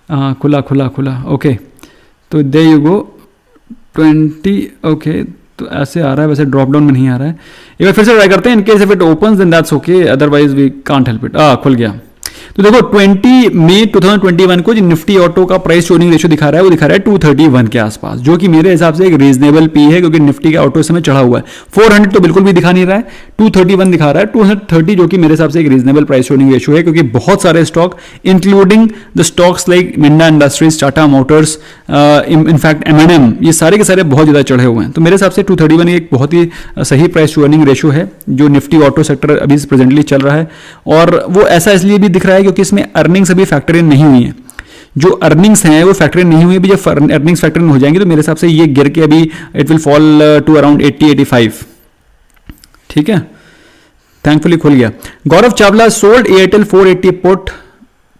हाँ, खुला। ओके, तो दे यू गो 20। ओके, तो ऐसे आ रहा है, वैसे ड्रॉप डाउन में नहीं आ रहा है। एक बार फिर से ट्राई करते हैं। In case if it opens then that's okay, otherwise we can't help it. खुल गया। तो देखो 20 मई 2021 को जो निफ्टी ऑटो का प्राइस अर्निंग रेशियो दिखा रहा है, वो दिखा रहा है 231 के आसपास, जो कि मेरे हिसाब से एक रीजनेबल पी है, क्योंकि निफ्टी का ऑटो समय चढ़ा हुआ है। 400 तो बिल्कुल भी दिखा नहीं रहा है, 231 दिखा रहा है। 230 जो कि मेरे हिसाब से एक रीजनेबल प्राइस अर्निंग रेशियो है, क्योंकि बहुत सारे stock including the stocks like Minda industries, Tata Motors, in fact M&M, ये सारे के सारे बहुत ज्यादा चढ़े हुए हैं। तो मेरे हिसाब से 231 एक बहुत ही सही प्राइस अर्निंग रेशियो है, जो निफ्टी ऑटो सेक्टर अभी प्रेजेंटली चल रहा है। और वो ऐसा इसलिए भी दिख रहा है क्योंकि इसमें अर्निंग्स अभी फैक्टर इन नहीं हुई है। जो अर्निंग्स हैं वो फैक्टर इन नहीं हुई, अभी जब अर्निंग्स फैक्टर इन हो जाएंगे तो मेरे हिसाब से ये गिर के अभी it will fall to around 80-85, ठीक है। थैंकफुली खुल गया। Gaurav Chawla sold Airtel 480 put.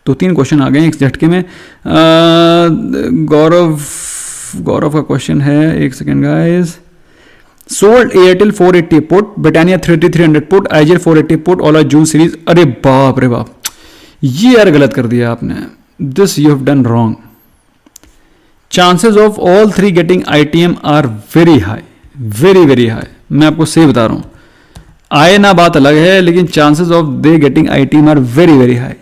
तो 3 क्वेश्चन आ गए एक झटके में। गौरव का क्वेश्चन है, एक second guys. Sold Airtel 480 put, Britannia 3300 put, IGL 480 put, all are June series. अरे बाप रे बाप, ये यार गलत कर दिया आपने। This you have done wrong. Chances of all 3 getting ITM are very high. Very very high, मैं आपको सही बता रहा हूँ। आए ना बात अलग है, लेकिन chances of they getting ITM are very very high.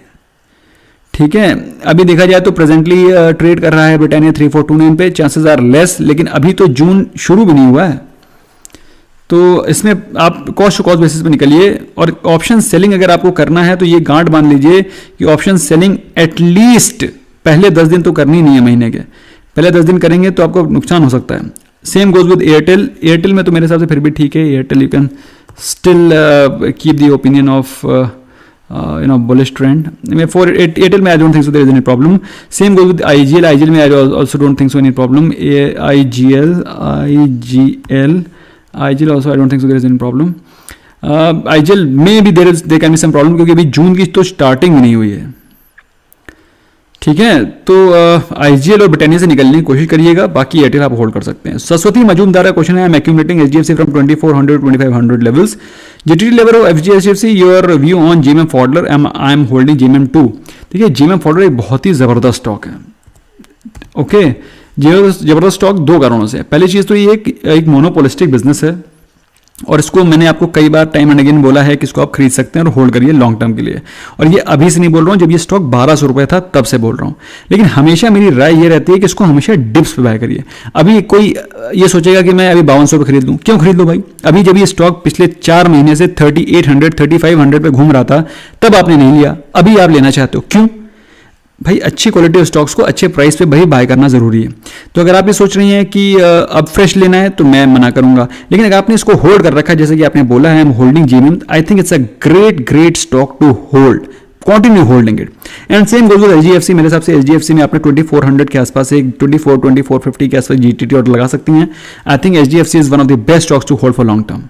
ठीक है, अभी देखा जाए तो प्रेजेंटली ट्रेड कर रहा है ब्रिटानिया 3429 पे, चांसेस आर लेस, लेकिन अभी तो जून शुरू भी नहीं हुआ है, तो इसमें आप कॉस्ट टू कॉस्ट बेसिस पे निकलिए। और ऑप्शन सेलिंग अगर आपको करना है तो ये गांठ बांध लीजिए कि ऑप्शन सेलिंग एटलीस्ट पहले 10 दिन तो करनी नहीं है, महीने के पहले 10 दिन करेंगे तो आपको नुकसान हो सकता है। Same goes with Airtel, Airtel में तो मेरे हिसाब से फिर भी ठीक है, Airtel you can still keep the opinion of bullish trend. For Airtel में I don't think so there is any problem. Same goes with IGL. IGL में I also don't think so any problem. IGL also I don't think so there is any problem. IGL में भी there can be some problem क्योंकि अभी जून की तो starting भी नहीं हुई है। ठीक है, तो IGL और ब्रिटानिया से निकलने की कोशिश करिएगा, बाकी एयरटेल आप होल्ड कर सकते हैं। सरस्वती मजूमदार का क्वेश्चन है, I M accumulating HDFC from 2400 2500 levels, GTT level of HDFC, your view on GMM Pfaudler, I am holding GMM 2। देखिए GMM Pfaudler एक बहुत ही जबरदस्त स्टॉक है। ओके, जबरदस्त स्टॉक दो कारणों से। पहली चीज तो ये एक मोनोपोलिस्टिक बिजनेस है, और इसको मैंने आपको कई बार टाइम एंड अगेन बोला है कि इसको आप खरीद सकते हैं और होल्ड करिए लॉन्ग टर्म के लिए। और ये अभी से नहीं बोल रहा हूँ, जब ये स्टॉक 1200 रुपये था तब से बोल रहा हूँ। लेकिन हमेशा मेरी राय ये रहती है कि इसको हमेशा डिप्स पे बाय करिए। अभी कोई ये सोचेगा कि मैं अभी 5200 पे खरीद लूँ, क्यों खरीद लूँ भाई? अभी जब ये स्टॉक पिछले 4 महीने से 3800 3500 पे घूम रहा था तब आपने नहीं लिया, अभी आप लेना चाहते हो, क्यों भाई? अच्छी क्वालिटी स्टॉक्स को अच्छे प्राइस पे भाई बाय करना जरूरी है। तो अगर आप ये सोच रही हैं कि अब फ्रेश लेना है तो मैं मना करूंगा, लेकिन अगर आपने इसको होल्ड कर रखा है जैसे कि आपने बोला है, I am holding GMM, I think it's a great stock to hold, continue holding it. And same goes with HDFC, मेरे हिसाब से HDFC में आपने 2400 के आसपास एक 2450 के आसपास GTT ऑर्डर लगा सकती हैं। I think HDFC is one of the best stocks to hold for long term.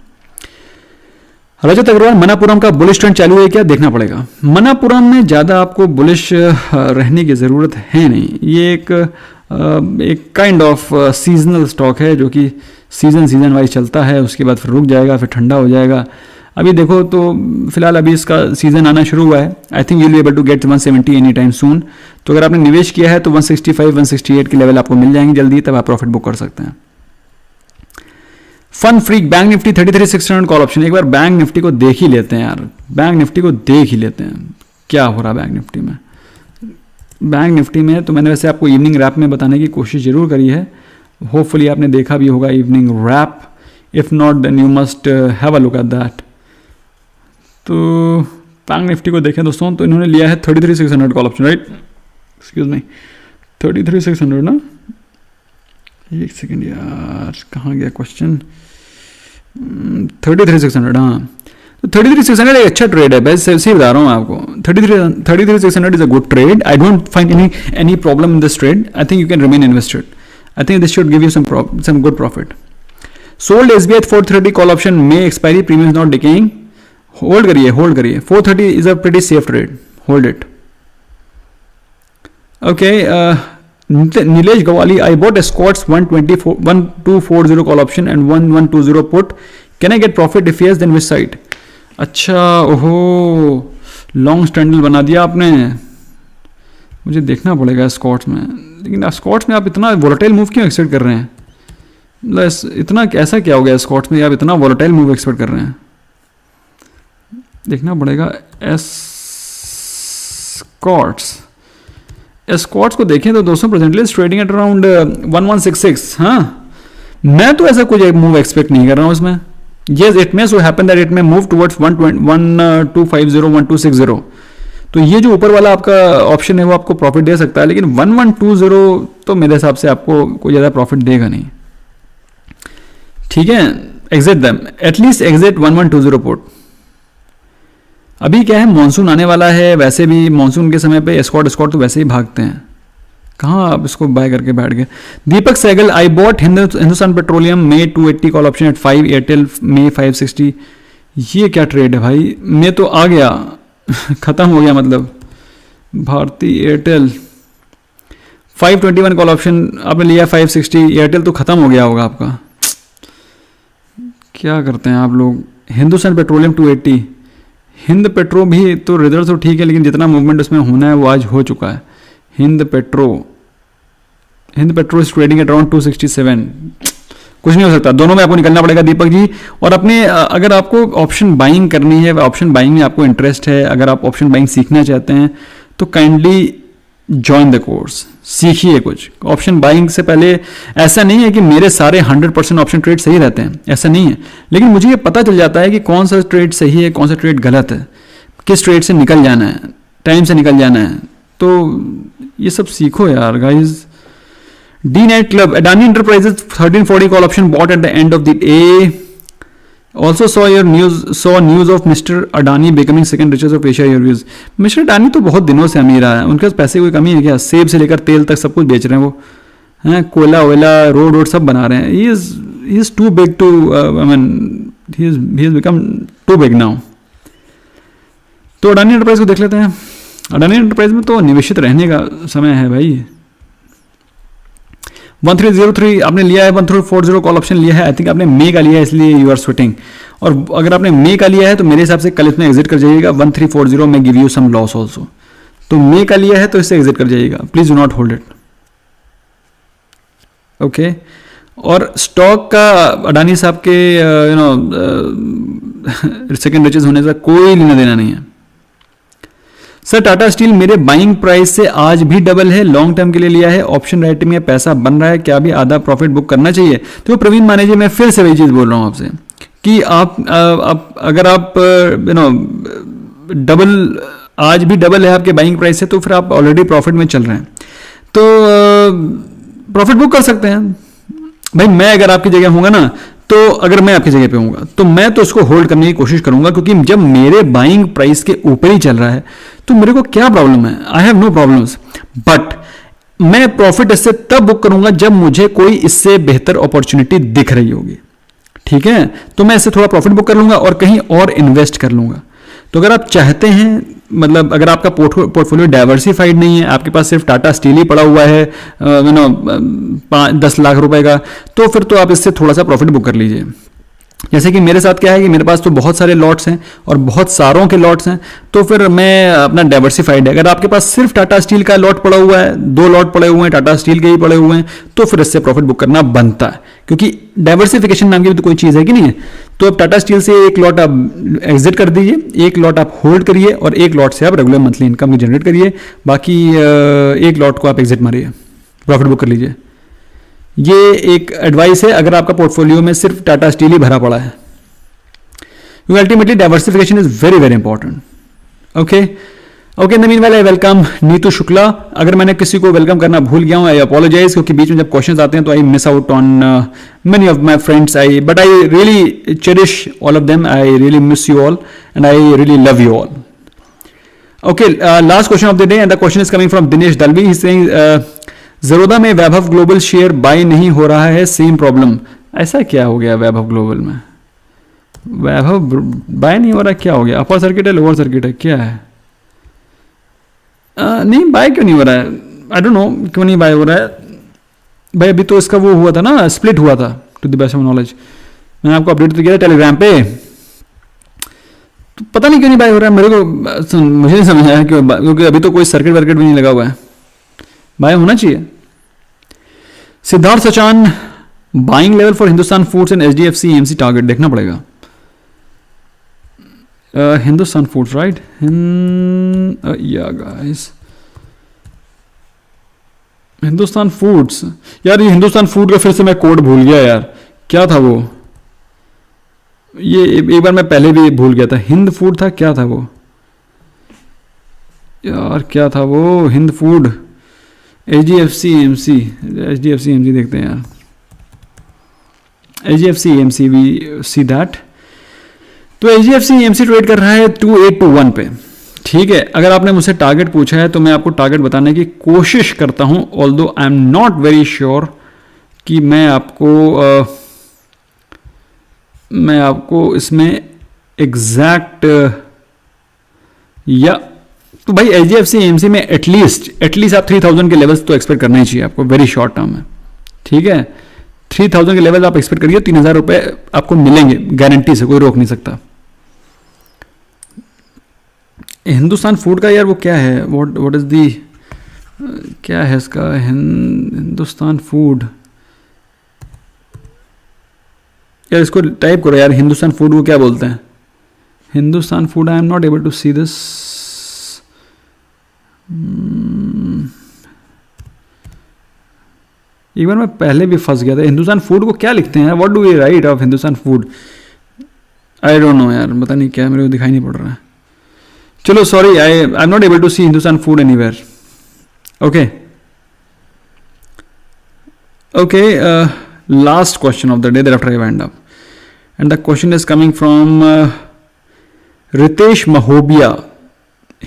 Rajat Agarwal, Manappuram का बुलिश ट्रेंड चालू है क्या? देखना पड़ेगा। मनापुरम में ज़्यादा आपको बुलिश रहने की ज़रूरत है नहीं, ये एक काइंड ऑफ सीजनल स्टॉक है जो कि सीजन वाइज चलता है, उसके बाद फिर रुक जाएगा, फिर ठंडा हो जाएगा। अभी देखो तो फिलहाल अभी इसका सीजन आना शुरू हुआ है। I think you will be able to get 170 any time soon. तो अगर आपने निवेश किया है तो 165 168 के लेवल आपको मिल जाएंगे जल्दी, तब आप प्रॉफिट बुक कर सकते हैं। Fun freak, bank Nifty 33,600 call option. एक बार बैंक निफ्टी को देख ही लेते हैं यार, बैंक निफ्टी को देख ही लेते हैं क्या हो रहा है बैंक निफ्टी में। बैंक निफ्टी में तो मैंने वैसे आपको इवनिंग रैप में बताने की कोशिश जरूर करी है, होपफुली आपने देखा भी होगा evening wrap, if not then you must have a look at that. तो बैंक निफ्टी को देखें दोस्तों, तो इन्होंने लिया है 33,600 call option, right? Excuse me, 33,600 ना, एक सेकेंड यार, कहाँ गया क्वेश्चन? 33,600, हाँ। तो 33,600 एक अच्छा ट्रेड है, वैसे सही बता रहा हूँ आपको। 33,600 is a good trade. I don't find any problem in this trade. I think you can remain invested. I think this should give you some good profit. Sold SBI 430 call option में expiry, premium not decaying, hold करिए 430 is a pretty safe trade, hold it. Okay, Nilesh Gawali, I bought Escorts 1240 call option and 1120 put. Can I get profit? If yes, then which side? अच्छा, ओहो, long स्टैंडल बना दिया आपने। मुझे देखना पड़ेगा Escorts में, लेकिन एस्कॉर्ट्स में आप इतना वोलेटाइल मूव क्यों एक्सपेक्ट कर रहे हैं? मतलब इतना ऐसा क्या हो गया एस्कॉर्ट्स में, आप इतना वोलेटाइल मूव एक्सपेक्ट कर रहे हैं? देखना पड़ेगा। एस्कॉर्ट्स को देखें तो दोस्तों प्रेजेंटली ट्रेडिंग एट अराउंड 1166। हाँ, मैं तो ऐसा कुछ मूव एक्सपेक्ट नहीं कर रहा हूँ इसमें। Yes, it may so happen that it may move towards 1250 1260। तो ये जो ऊपर वाला आपका ऑप्शन है वो आपको प्रॉफिट दे सकता है, लेकिन 1120 तो मेरे हिसाब से आपको कोई ज़्यादा प्रॉफिट देगा नहीं। ठीक है, exit them, at least exit 1120 put. अभी क्या है, मॉनसून आने वाला है, वैसे भी मॉनसून के समय पे एस्कॉर्ट तो वैसे ही भागते हैं, कहाँ आप इसको बाय करके बैठ गए। दीपक सहगल, आई बॉट हिंदुस्तान पेट्रोलियम में 280 कॉल ऑप्शन एट 5, एयरटेल में 560। ये क्या ट्रेड है भाई? मैं तो आ गया खत्म हो गया, मतलब भारती एयरटेल 521 कॉल ऑप्शन आपने लिया, 560, एयरटेल तो खत्म हो गया होगा आपका। क्या करते हैं आप लोग? हिंदुस्तान पेट्रोलियम 280, हिंद पेट्रो भी तो रिजल्ट तो ठीक है, लेकिन जितना मूवमेंट उसमें होना है वो आज हो चुका है। Hind petro is trading at around 267। कुछ नहीं हो सकता, दोनों में आपको निकलना पड़ेगा दीपक जी। और अपने अगर आपको ऑप्शन बाइंग करनी है, ऑप्शन बाइंग में आपको इंटरेस्ट है, अगर आप ऑप्शन बाइंग सीखना चाहते हैं तो काइंडली ज्वाइन द कोर्स, सीखिए कुछ ऑप्शन बाइंग से पहले। ऐसा नहीं है कि मेरे सारे 100% ऑप्शन ट्रेड सही रहते हैं, ऐसा नहीं है, लेकिन मुझे ये पता चल जाता है कि कौन सा ट्रेड सही है, कौन सा ट्रेड गलत है, किस ट्रेड से निकल जाना है, टाइम से निकल जाना है। तो ये सब सीखो यार guys. D night club, Adani enterprises 1340 call option bought at the end of the day. Also saw news of mister Adani becoming second richest of Asia Airways. Mister Adani तो बहुत दिनों से अमीर है, उनके पास पैसे कोई कमी है क्या? सेब से लेकर तेल तक सब कुछ बेच रहे हैं वो, हैं कोयला वोयला रोड सब बना रहे हैं। He is too big to, I mean he is become too big now. तो अडानी एंटरप्राइज को देख लेते हैं। अडानी एंटरप्राइज में तो निवेशित रहने का समय है भाई। 1303 आपने लिया है, 1340 कॉल ऑप्शन लिया है। आई थिंक आपने मे का लिया है इसलिए यू आर स्वेटिंग। और अगर आपने मे का लिया है तो मेरे हिसाब से कल इसमें एग्जिट कर जाइएगा। 1340 में give you some loss also. तो मे का लिया है तो इससे एग्जिट कर जाइएगा, please do not hold it. Okay, और स्टॉक का अडानी साहब के सेकेंड रिचेज होने से कोई लेना देना नहीं है। सर टाटा स्टील मेरे बाइंग प्राइस से आज भी डबल है, लॉन्ग टर्म के लिए लिया है, ऑप्शन राइट में पैसा बन रहा है, क्या भी आधा प्रॉफिट बुक करना चाहिए? तो प्रवीण माने जी, मैं फिर से वही चीज़ बोल रहा हूँ आपसे कि आप अगर आप डबल आज भी डबल है आपके बाइंग प्राइस से, तो फिर आप ऑलरेडी प्रॉफिट में चल रहे हैं, तो प्रॉफिट बुक कर सकते हैं। भाई मैं अगर आपकी जगह होऊंगा ना, तो अगर मैं आपकी जगह पे होऊंगा तो मैं तो इसको होल्ड करने की कोशिश करूंगा, क्योंकि जब मेरे बाइंग प्राइस के ऊपर ही चल रहा है तो मेरे को क्या प्रॉब्लम है? I have no problems. But मैं प्रॉफिट इससे तब बुक करूंगा जब मुझे कोई इससे बेहतर अपॉर्चुनिटी दिख रही होगी, ठीक है? तो मैं इससे थोड़ा प्रॉफिट बुक कर लूंगा और कहीं और इन्वेस्ट कर लूंगा। तो अगर आप चाहते हैं, मतलब अगर आपका पोर्टफोलियो डाइवर्सिफाइड नहीं है, आपके पास सिर्फ टाटा स्टील ही पड़ा हुआ है 10 लाख रुपए का, तो फिर तो आप इससे थोड़ा सा प्रॉफिट बुक कर लीजिए। जैसे कि मेरे साथ क्या है कि मेरे पास तो बहुत सारे लॉट्स हैं और बहुत सारों के लॉट्स हैं, तो फिर मैं अपना डाइवर्सिफाइड है। अगर आपके पास सिर्फ टाटा स्टील का लॉट पड़ा हुआ है, 2 लॉट पड़े हुए हैं टाटा स्टील के ही पड़े हुए हैं, तो फिर इससे प्रॉफिट बुक करना बनता है, क्योंकि डाइवर्सिफिकेशन नाम की भी तो कोई चीज़ है कि नहीं है। तो अब टाटा स्टील से एक लॉट आप एग्जिट कर दीजिए, एक लॉट आप होल्ड करिए और एक लॉट से आप रेगुलर मंथली इनकम जनरेट करिए, बाकी एक लॉट को आप एग्जिट मारिए, प्रॉफिट बुक कर लीजिए। ये एक एडवाइस है अगर आपका पोर्टफोलियो में सिर्फ टाटा स्टील ही भरा पड़ा है, क्योंकि ultimately diversification is very very important. Okay okay, mean वाले वेलकम नीतू शुक्ला। अगर मैंने किसी को वेलकम करना भूल गया हूँ, आई अपोलोजाइज, क्योंकि बीच में जब क्वेश्चंस आते हैं तो I miss out on many of my friends, but I really cherish all of them, I really miss you all and I really love you all. Okay, last question of the day and the question is coming from Dinesh Dalvi. He is saying Zerodha में Vaibhav global share bye नहीं हो रहा है, same problem. ऐसा क्या हो गया वैभव global में? वैभव बाय नहीं हो रहा, क्या हो गया? अपर सर्किट है, लोअर सर्किट है, क्या है? नहीं बाय क्यों नहीं हो रहा है? आई डोंट नो क्यों नहीं बाय हो रहा है भाई। अभी तो इसका वो हुआ था ना, स्प्लिट हुआ था, to the best of knowledge. मैंने आपको अपडेट तो किया था टेलीग्राम पे, तो पता नहीं क्यों नहीं बाय हो रहा है। मेरे को मुझे नहीं समझ आया क्यों, क्योंकि अभी तो कोई सर्किट वर्किट भी नहीं लगा हुआ है। बाय होना चाहिए। Siddharth Sachan, buying level for Hindustan foods and HDFC AMC target देखना पड़ेगा। हिंदुस्तान फूड्स राइट, या गाइस हिंदुस्तान फूड्स। यार ये हिंदुस्तान फूड का फिर से मैं कोड भूल गया यार, क्या था वो? ये एक बार मैं पहले भी भूल गया था। हिंद फूड था, क्या था वो यार? क्या था वो? हिंद फूड HDFC AMC देखते हैं यार। HDFC AMC we see that. तो HDFC AMC ट्रेड कर रहा है 2821 पे, ठीक है? अगर आपने मुझसे टारगेट पूछा है तो मैं आपको टारगेट बताने की कोशिश करता हूं, although I am not very sure कि मैं आपको इसमें एग्जैक्ट या तो भाई HDFC AMC में एटलीस्ट आप 3000 के लेवल्स तो एक्सपेक्ट करना ही चाहिए आपको, वेरी शॉर्ट टर्म में, ठीक है? 3000 के लेवल आप एक्सपेक्ट करिए, 3000 रुपए आपको मिलेंगे गारंटी से, कोई रोक नहीं सकता। हिंदुस्तान फूड का यार वो क्या है, व्हाट इज दी, क्या है इसका? हिंदुस्तान फूड यार इसको टाइप करो यार, हिंदुस्तान फूड को क्या बोलते हैं? Hindustan food, I am not able to see this. एक बार मैं पहले भी फंस गया था। हिंदुस्तान फूड को क्या लिखते हैं? What do we write of Hindustan food? I don't know यार, पता नहीं क्या, मेरे को दिखाई नहीं पड़ रहा है। चलो sorry, I am not able to see Hindustan food anywhere. Okay okay, last question of the day, thereafter I wind up, and the question is coming from Ritesh Mahobia,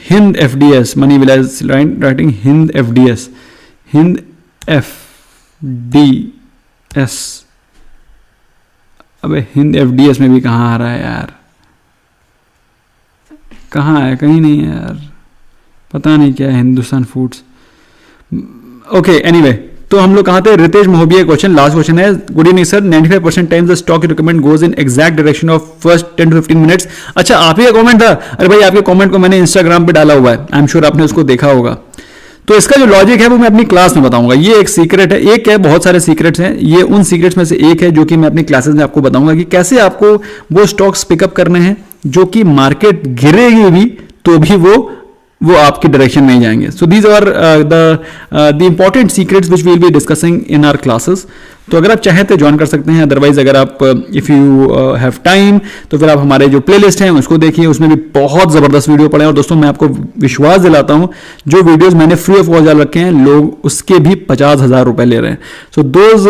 Hind FDS, Money Village, writing Hind FDS, Hind FDS। अबे Hind FDS में भी कहाँ आ रहा है यार? कहाँ है? कहीं नहीं है यार, पता नहीं क्या है हिंदुस्तान फूड्स। ओके एनीवे, तो हम लोग कहाँ थे? Ritesh Mahobia question, last question है। Good evening sir, 95% times the stock you recommend goes in exact direction of first 10 to 15 minutes. अच्छा, आप ही का कमेंट था? अरे भाई, आपके कमेंट को मैंने इंस्टाग्राम पे डाला हुआ है, आई एम श्योर आपने उसको देखा होगा। तो इसका जो लॉजिक है वो मैं अपनी क्लास में बताऊंगा। ये एक सीक्रेट है, एक है, बहुत सारे सीक्रेट्स हैं, ये उन सीक्रेट्स में से एक है जो कि मैं अपनी क्लासेस में आपको बताऊंगा कि कैसे आपको वो स्टॉक्स पिकअप करने हैं जो कि मार्केट गिरेगी भी तो भी वो आपकी डायरेक्शन में ही जाएंगे। So these are the important secrets which we will be discussing in our classes. तो अगर आप चाहें तो ज्वाइन कर सकते हैं, अदरवाइज अगर आप इफ़ यू हैव टाइम तो फिर आप हमारे जो प्लेलिस्ट हैं उसको देखिए, उसमें भी बहुत ज़बरदस्त वीडियो पड़े हैं। और दोस्तों मैं आपको विश्वास दिलाता हूं, जो वीडियोस मैंने फ्री ऑफ कॉस्ट डाल रखे हैं, लोग उसके भी 50,000 रुपए ले रहे हैं। So those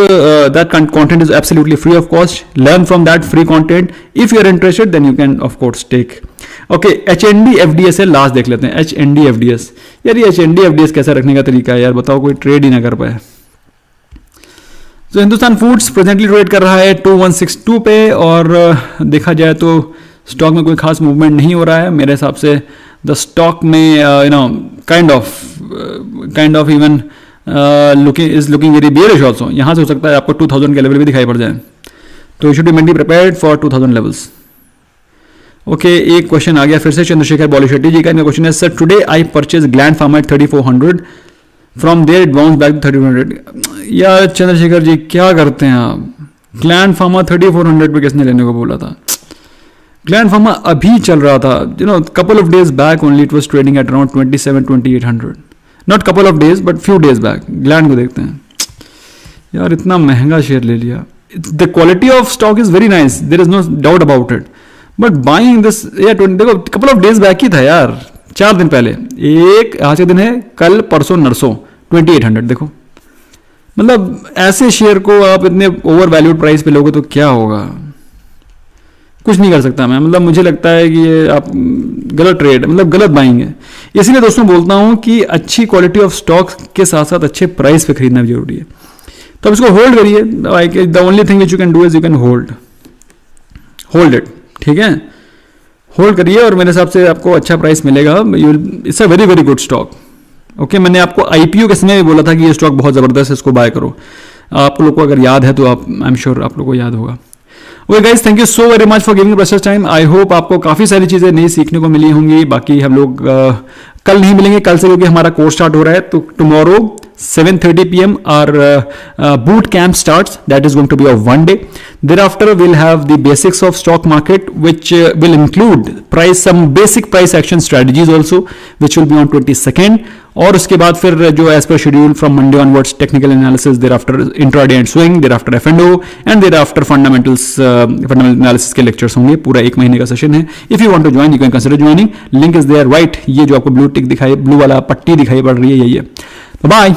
that content is absolutely free of cost. Learn from that free content. If you are interested then you can of course take. Okay, HND FDS है, लास्ट देख लेते हैं। HND FDS, यार ये HND FDS कैसा रखने का तरीका है यार, बताओ, कोई ट्रेड ही ना कर पाए। तो हिंदुस्तान फूड्स प्रेजेंटली ट्रेड कर रहा है 2162 पे, और देखा जाए तो स्टॉक में कोई खास मूवमेंट नहीं हो रहा है मेरे हिसाब से। द स्टॉक में you know kind of even looking very bearish also. यहाँ से हो सकता है आपको 2000 के लेवल भी दिखाई पड़ जाए, तो you should be mentally prepared for 2000 levels. Okay, एक क्वेश्चन आ गया फिर से चंद्रशेखर बॉलीशेट्टी जी का। इनका क्वेश्चन है, sir today I purchase Gland pharma at 3400, from there it bounce back 3200। यार चंद्रशेखर जी क्या करते हैं आप? ग्लैंड फार्मा 3400 पे किसने लेने को बोला था? ग्लैंड फार्मा अभी चल रहा था, you know, couple of days back only it was trading at around 27-2800। Not couple of days but few days back. Gland को देखते हैं यार, इतना महंगा शेयर ले लिया। The quality of stock is very nice, there is no doubt about it, but buying this, यार देखो कपल ऑफ डेज बैक ही था यार, 4 दिन पहले। एक आज के दिन है, कल परसों नरसों 2800। देखो, मतलब ऐसे शेयर को आप इतने ओवर वैल्यूड प्राइस पे लोगे तो क्या होगा? कुछ नहीं कर सकता मैं, मतलब मुझे लगता है कि ये आप गलत ट्रेड, मतलब गलत बाइंग है। इसीलिए दोस्तों बोलता हूं कि अच्छी क्वालिटी ऑफ स्टॉक के साथ साथ अच्छे प्राइस पे खरीदना भी जरूरी है। तो आप इसको होल्ड करिए। The only thing which you can do is you can hold it. ठीक है, होल्ड करिए और मेरे हिसाब से आपको अच्छा प्राइस मिलेगा। It's a very very good stock. Okay, मैंने आपको IPO के समय भी बोला था कि ये स्टॉक बहुत ज़बरदस्त है, इसको बाय करो। आप लोग को अगर याद है तो आप, आई एम श्योर आप लोग को याद होगा। Okay guys, thank you so very much for giving precious time. I hope आपको काफ़ी सारी चीज़ें नई सीखने को मिली होंगी। बाकी हम लोग कल नहीं मिलेंगे, कल से क्योंकि हमारा कोर्स स्टार्ट हो रहा है। तो tomorrow 7:30 PM our boot camp starts. That is going to be of 1 day. Thereafter we'll have the basics of stock market, which will include some basic price action strategies also, which will be on 22nd. और उसके बाद फिर जो as per schedule from Monday onwards technical analysis, thereafter intraday and swing, thereafter F&O and thereafter fundamentals fundamental analysis के lectures होंगे। पूरा 1 महीने का सेशन है। If you want to join, you can consider joining. Link is there, right? ये जो आपको blue tick दिखाई, blue वाला पट्टी दिखाई पड़ रही है, यही है। Bye bye.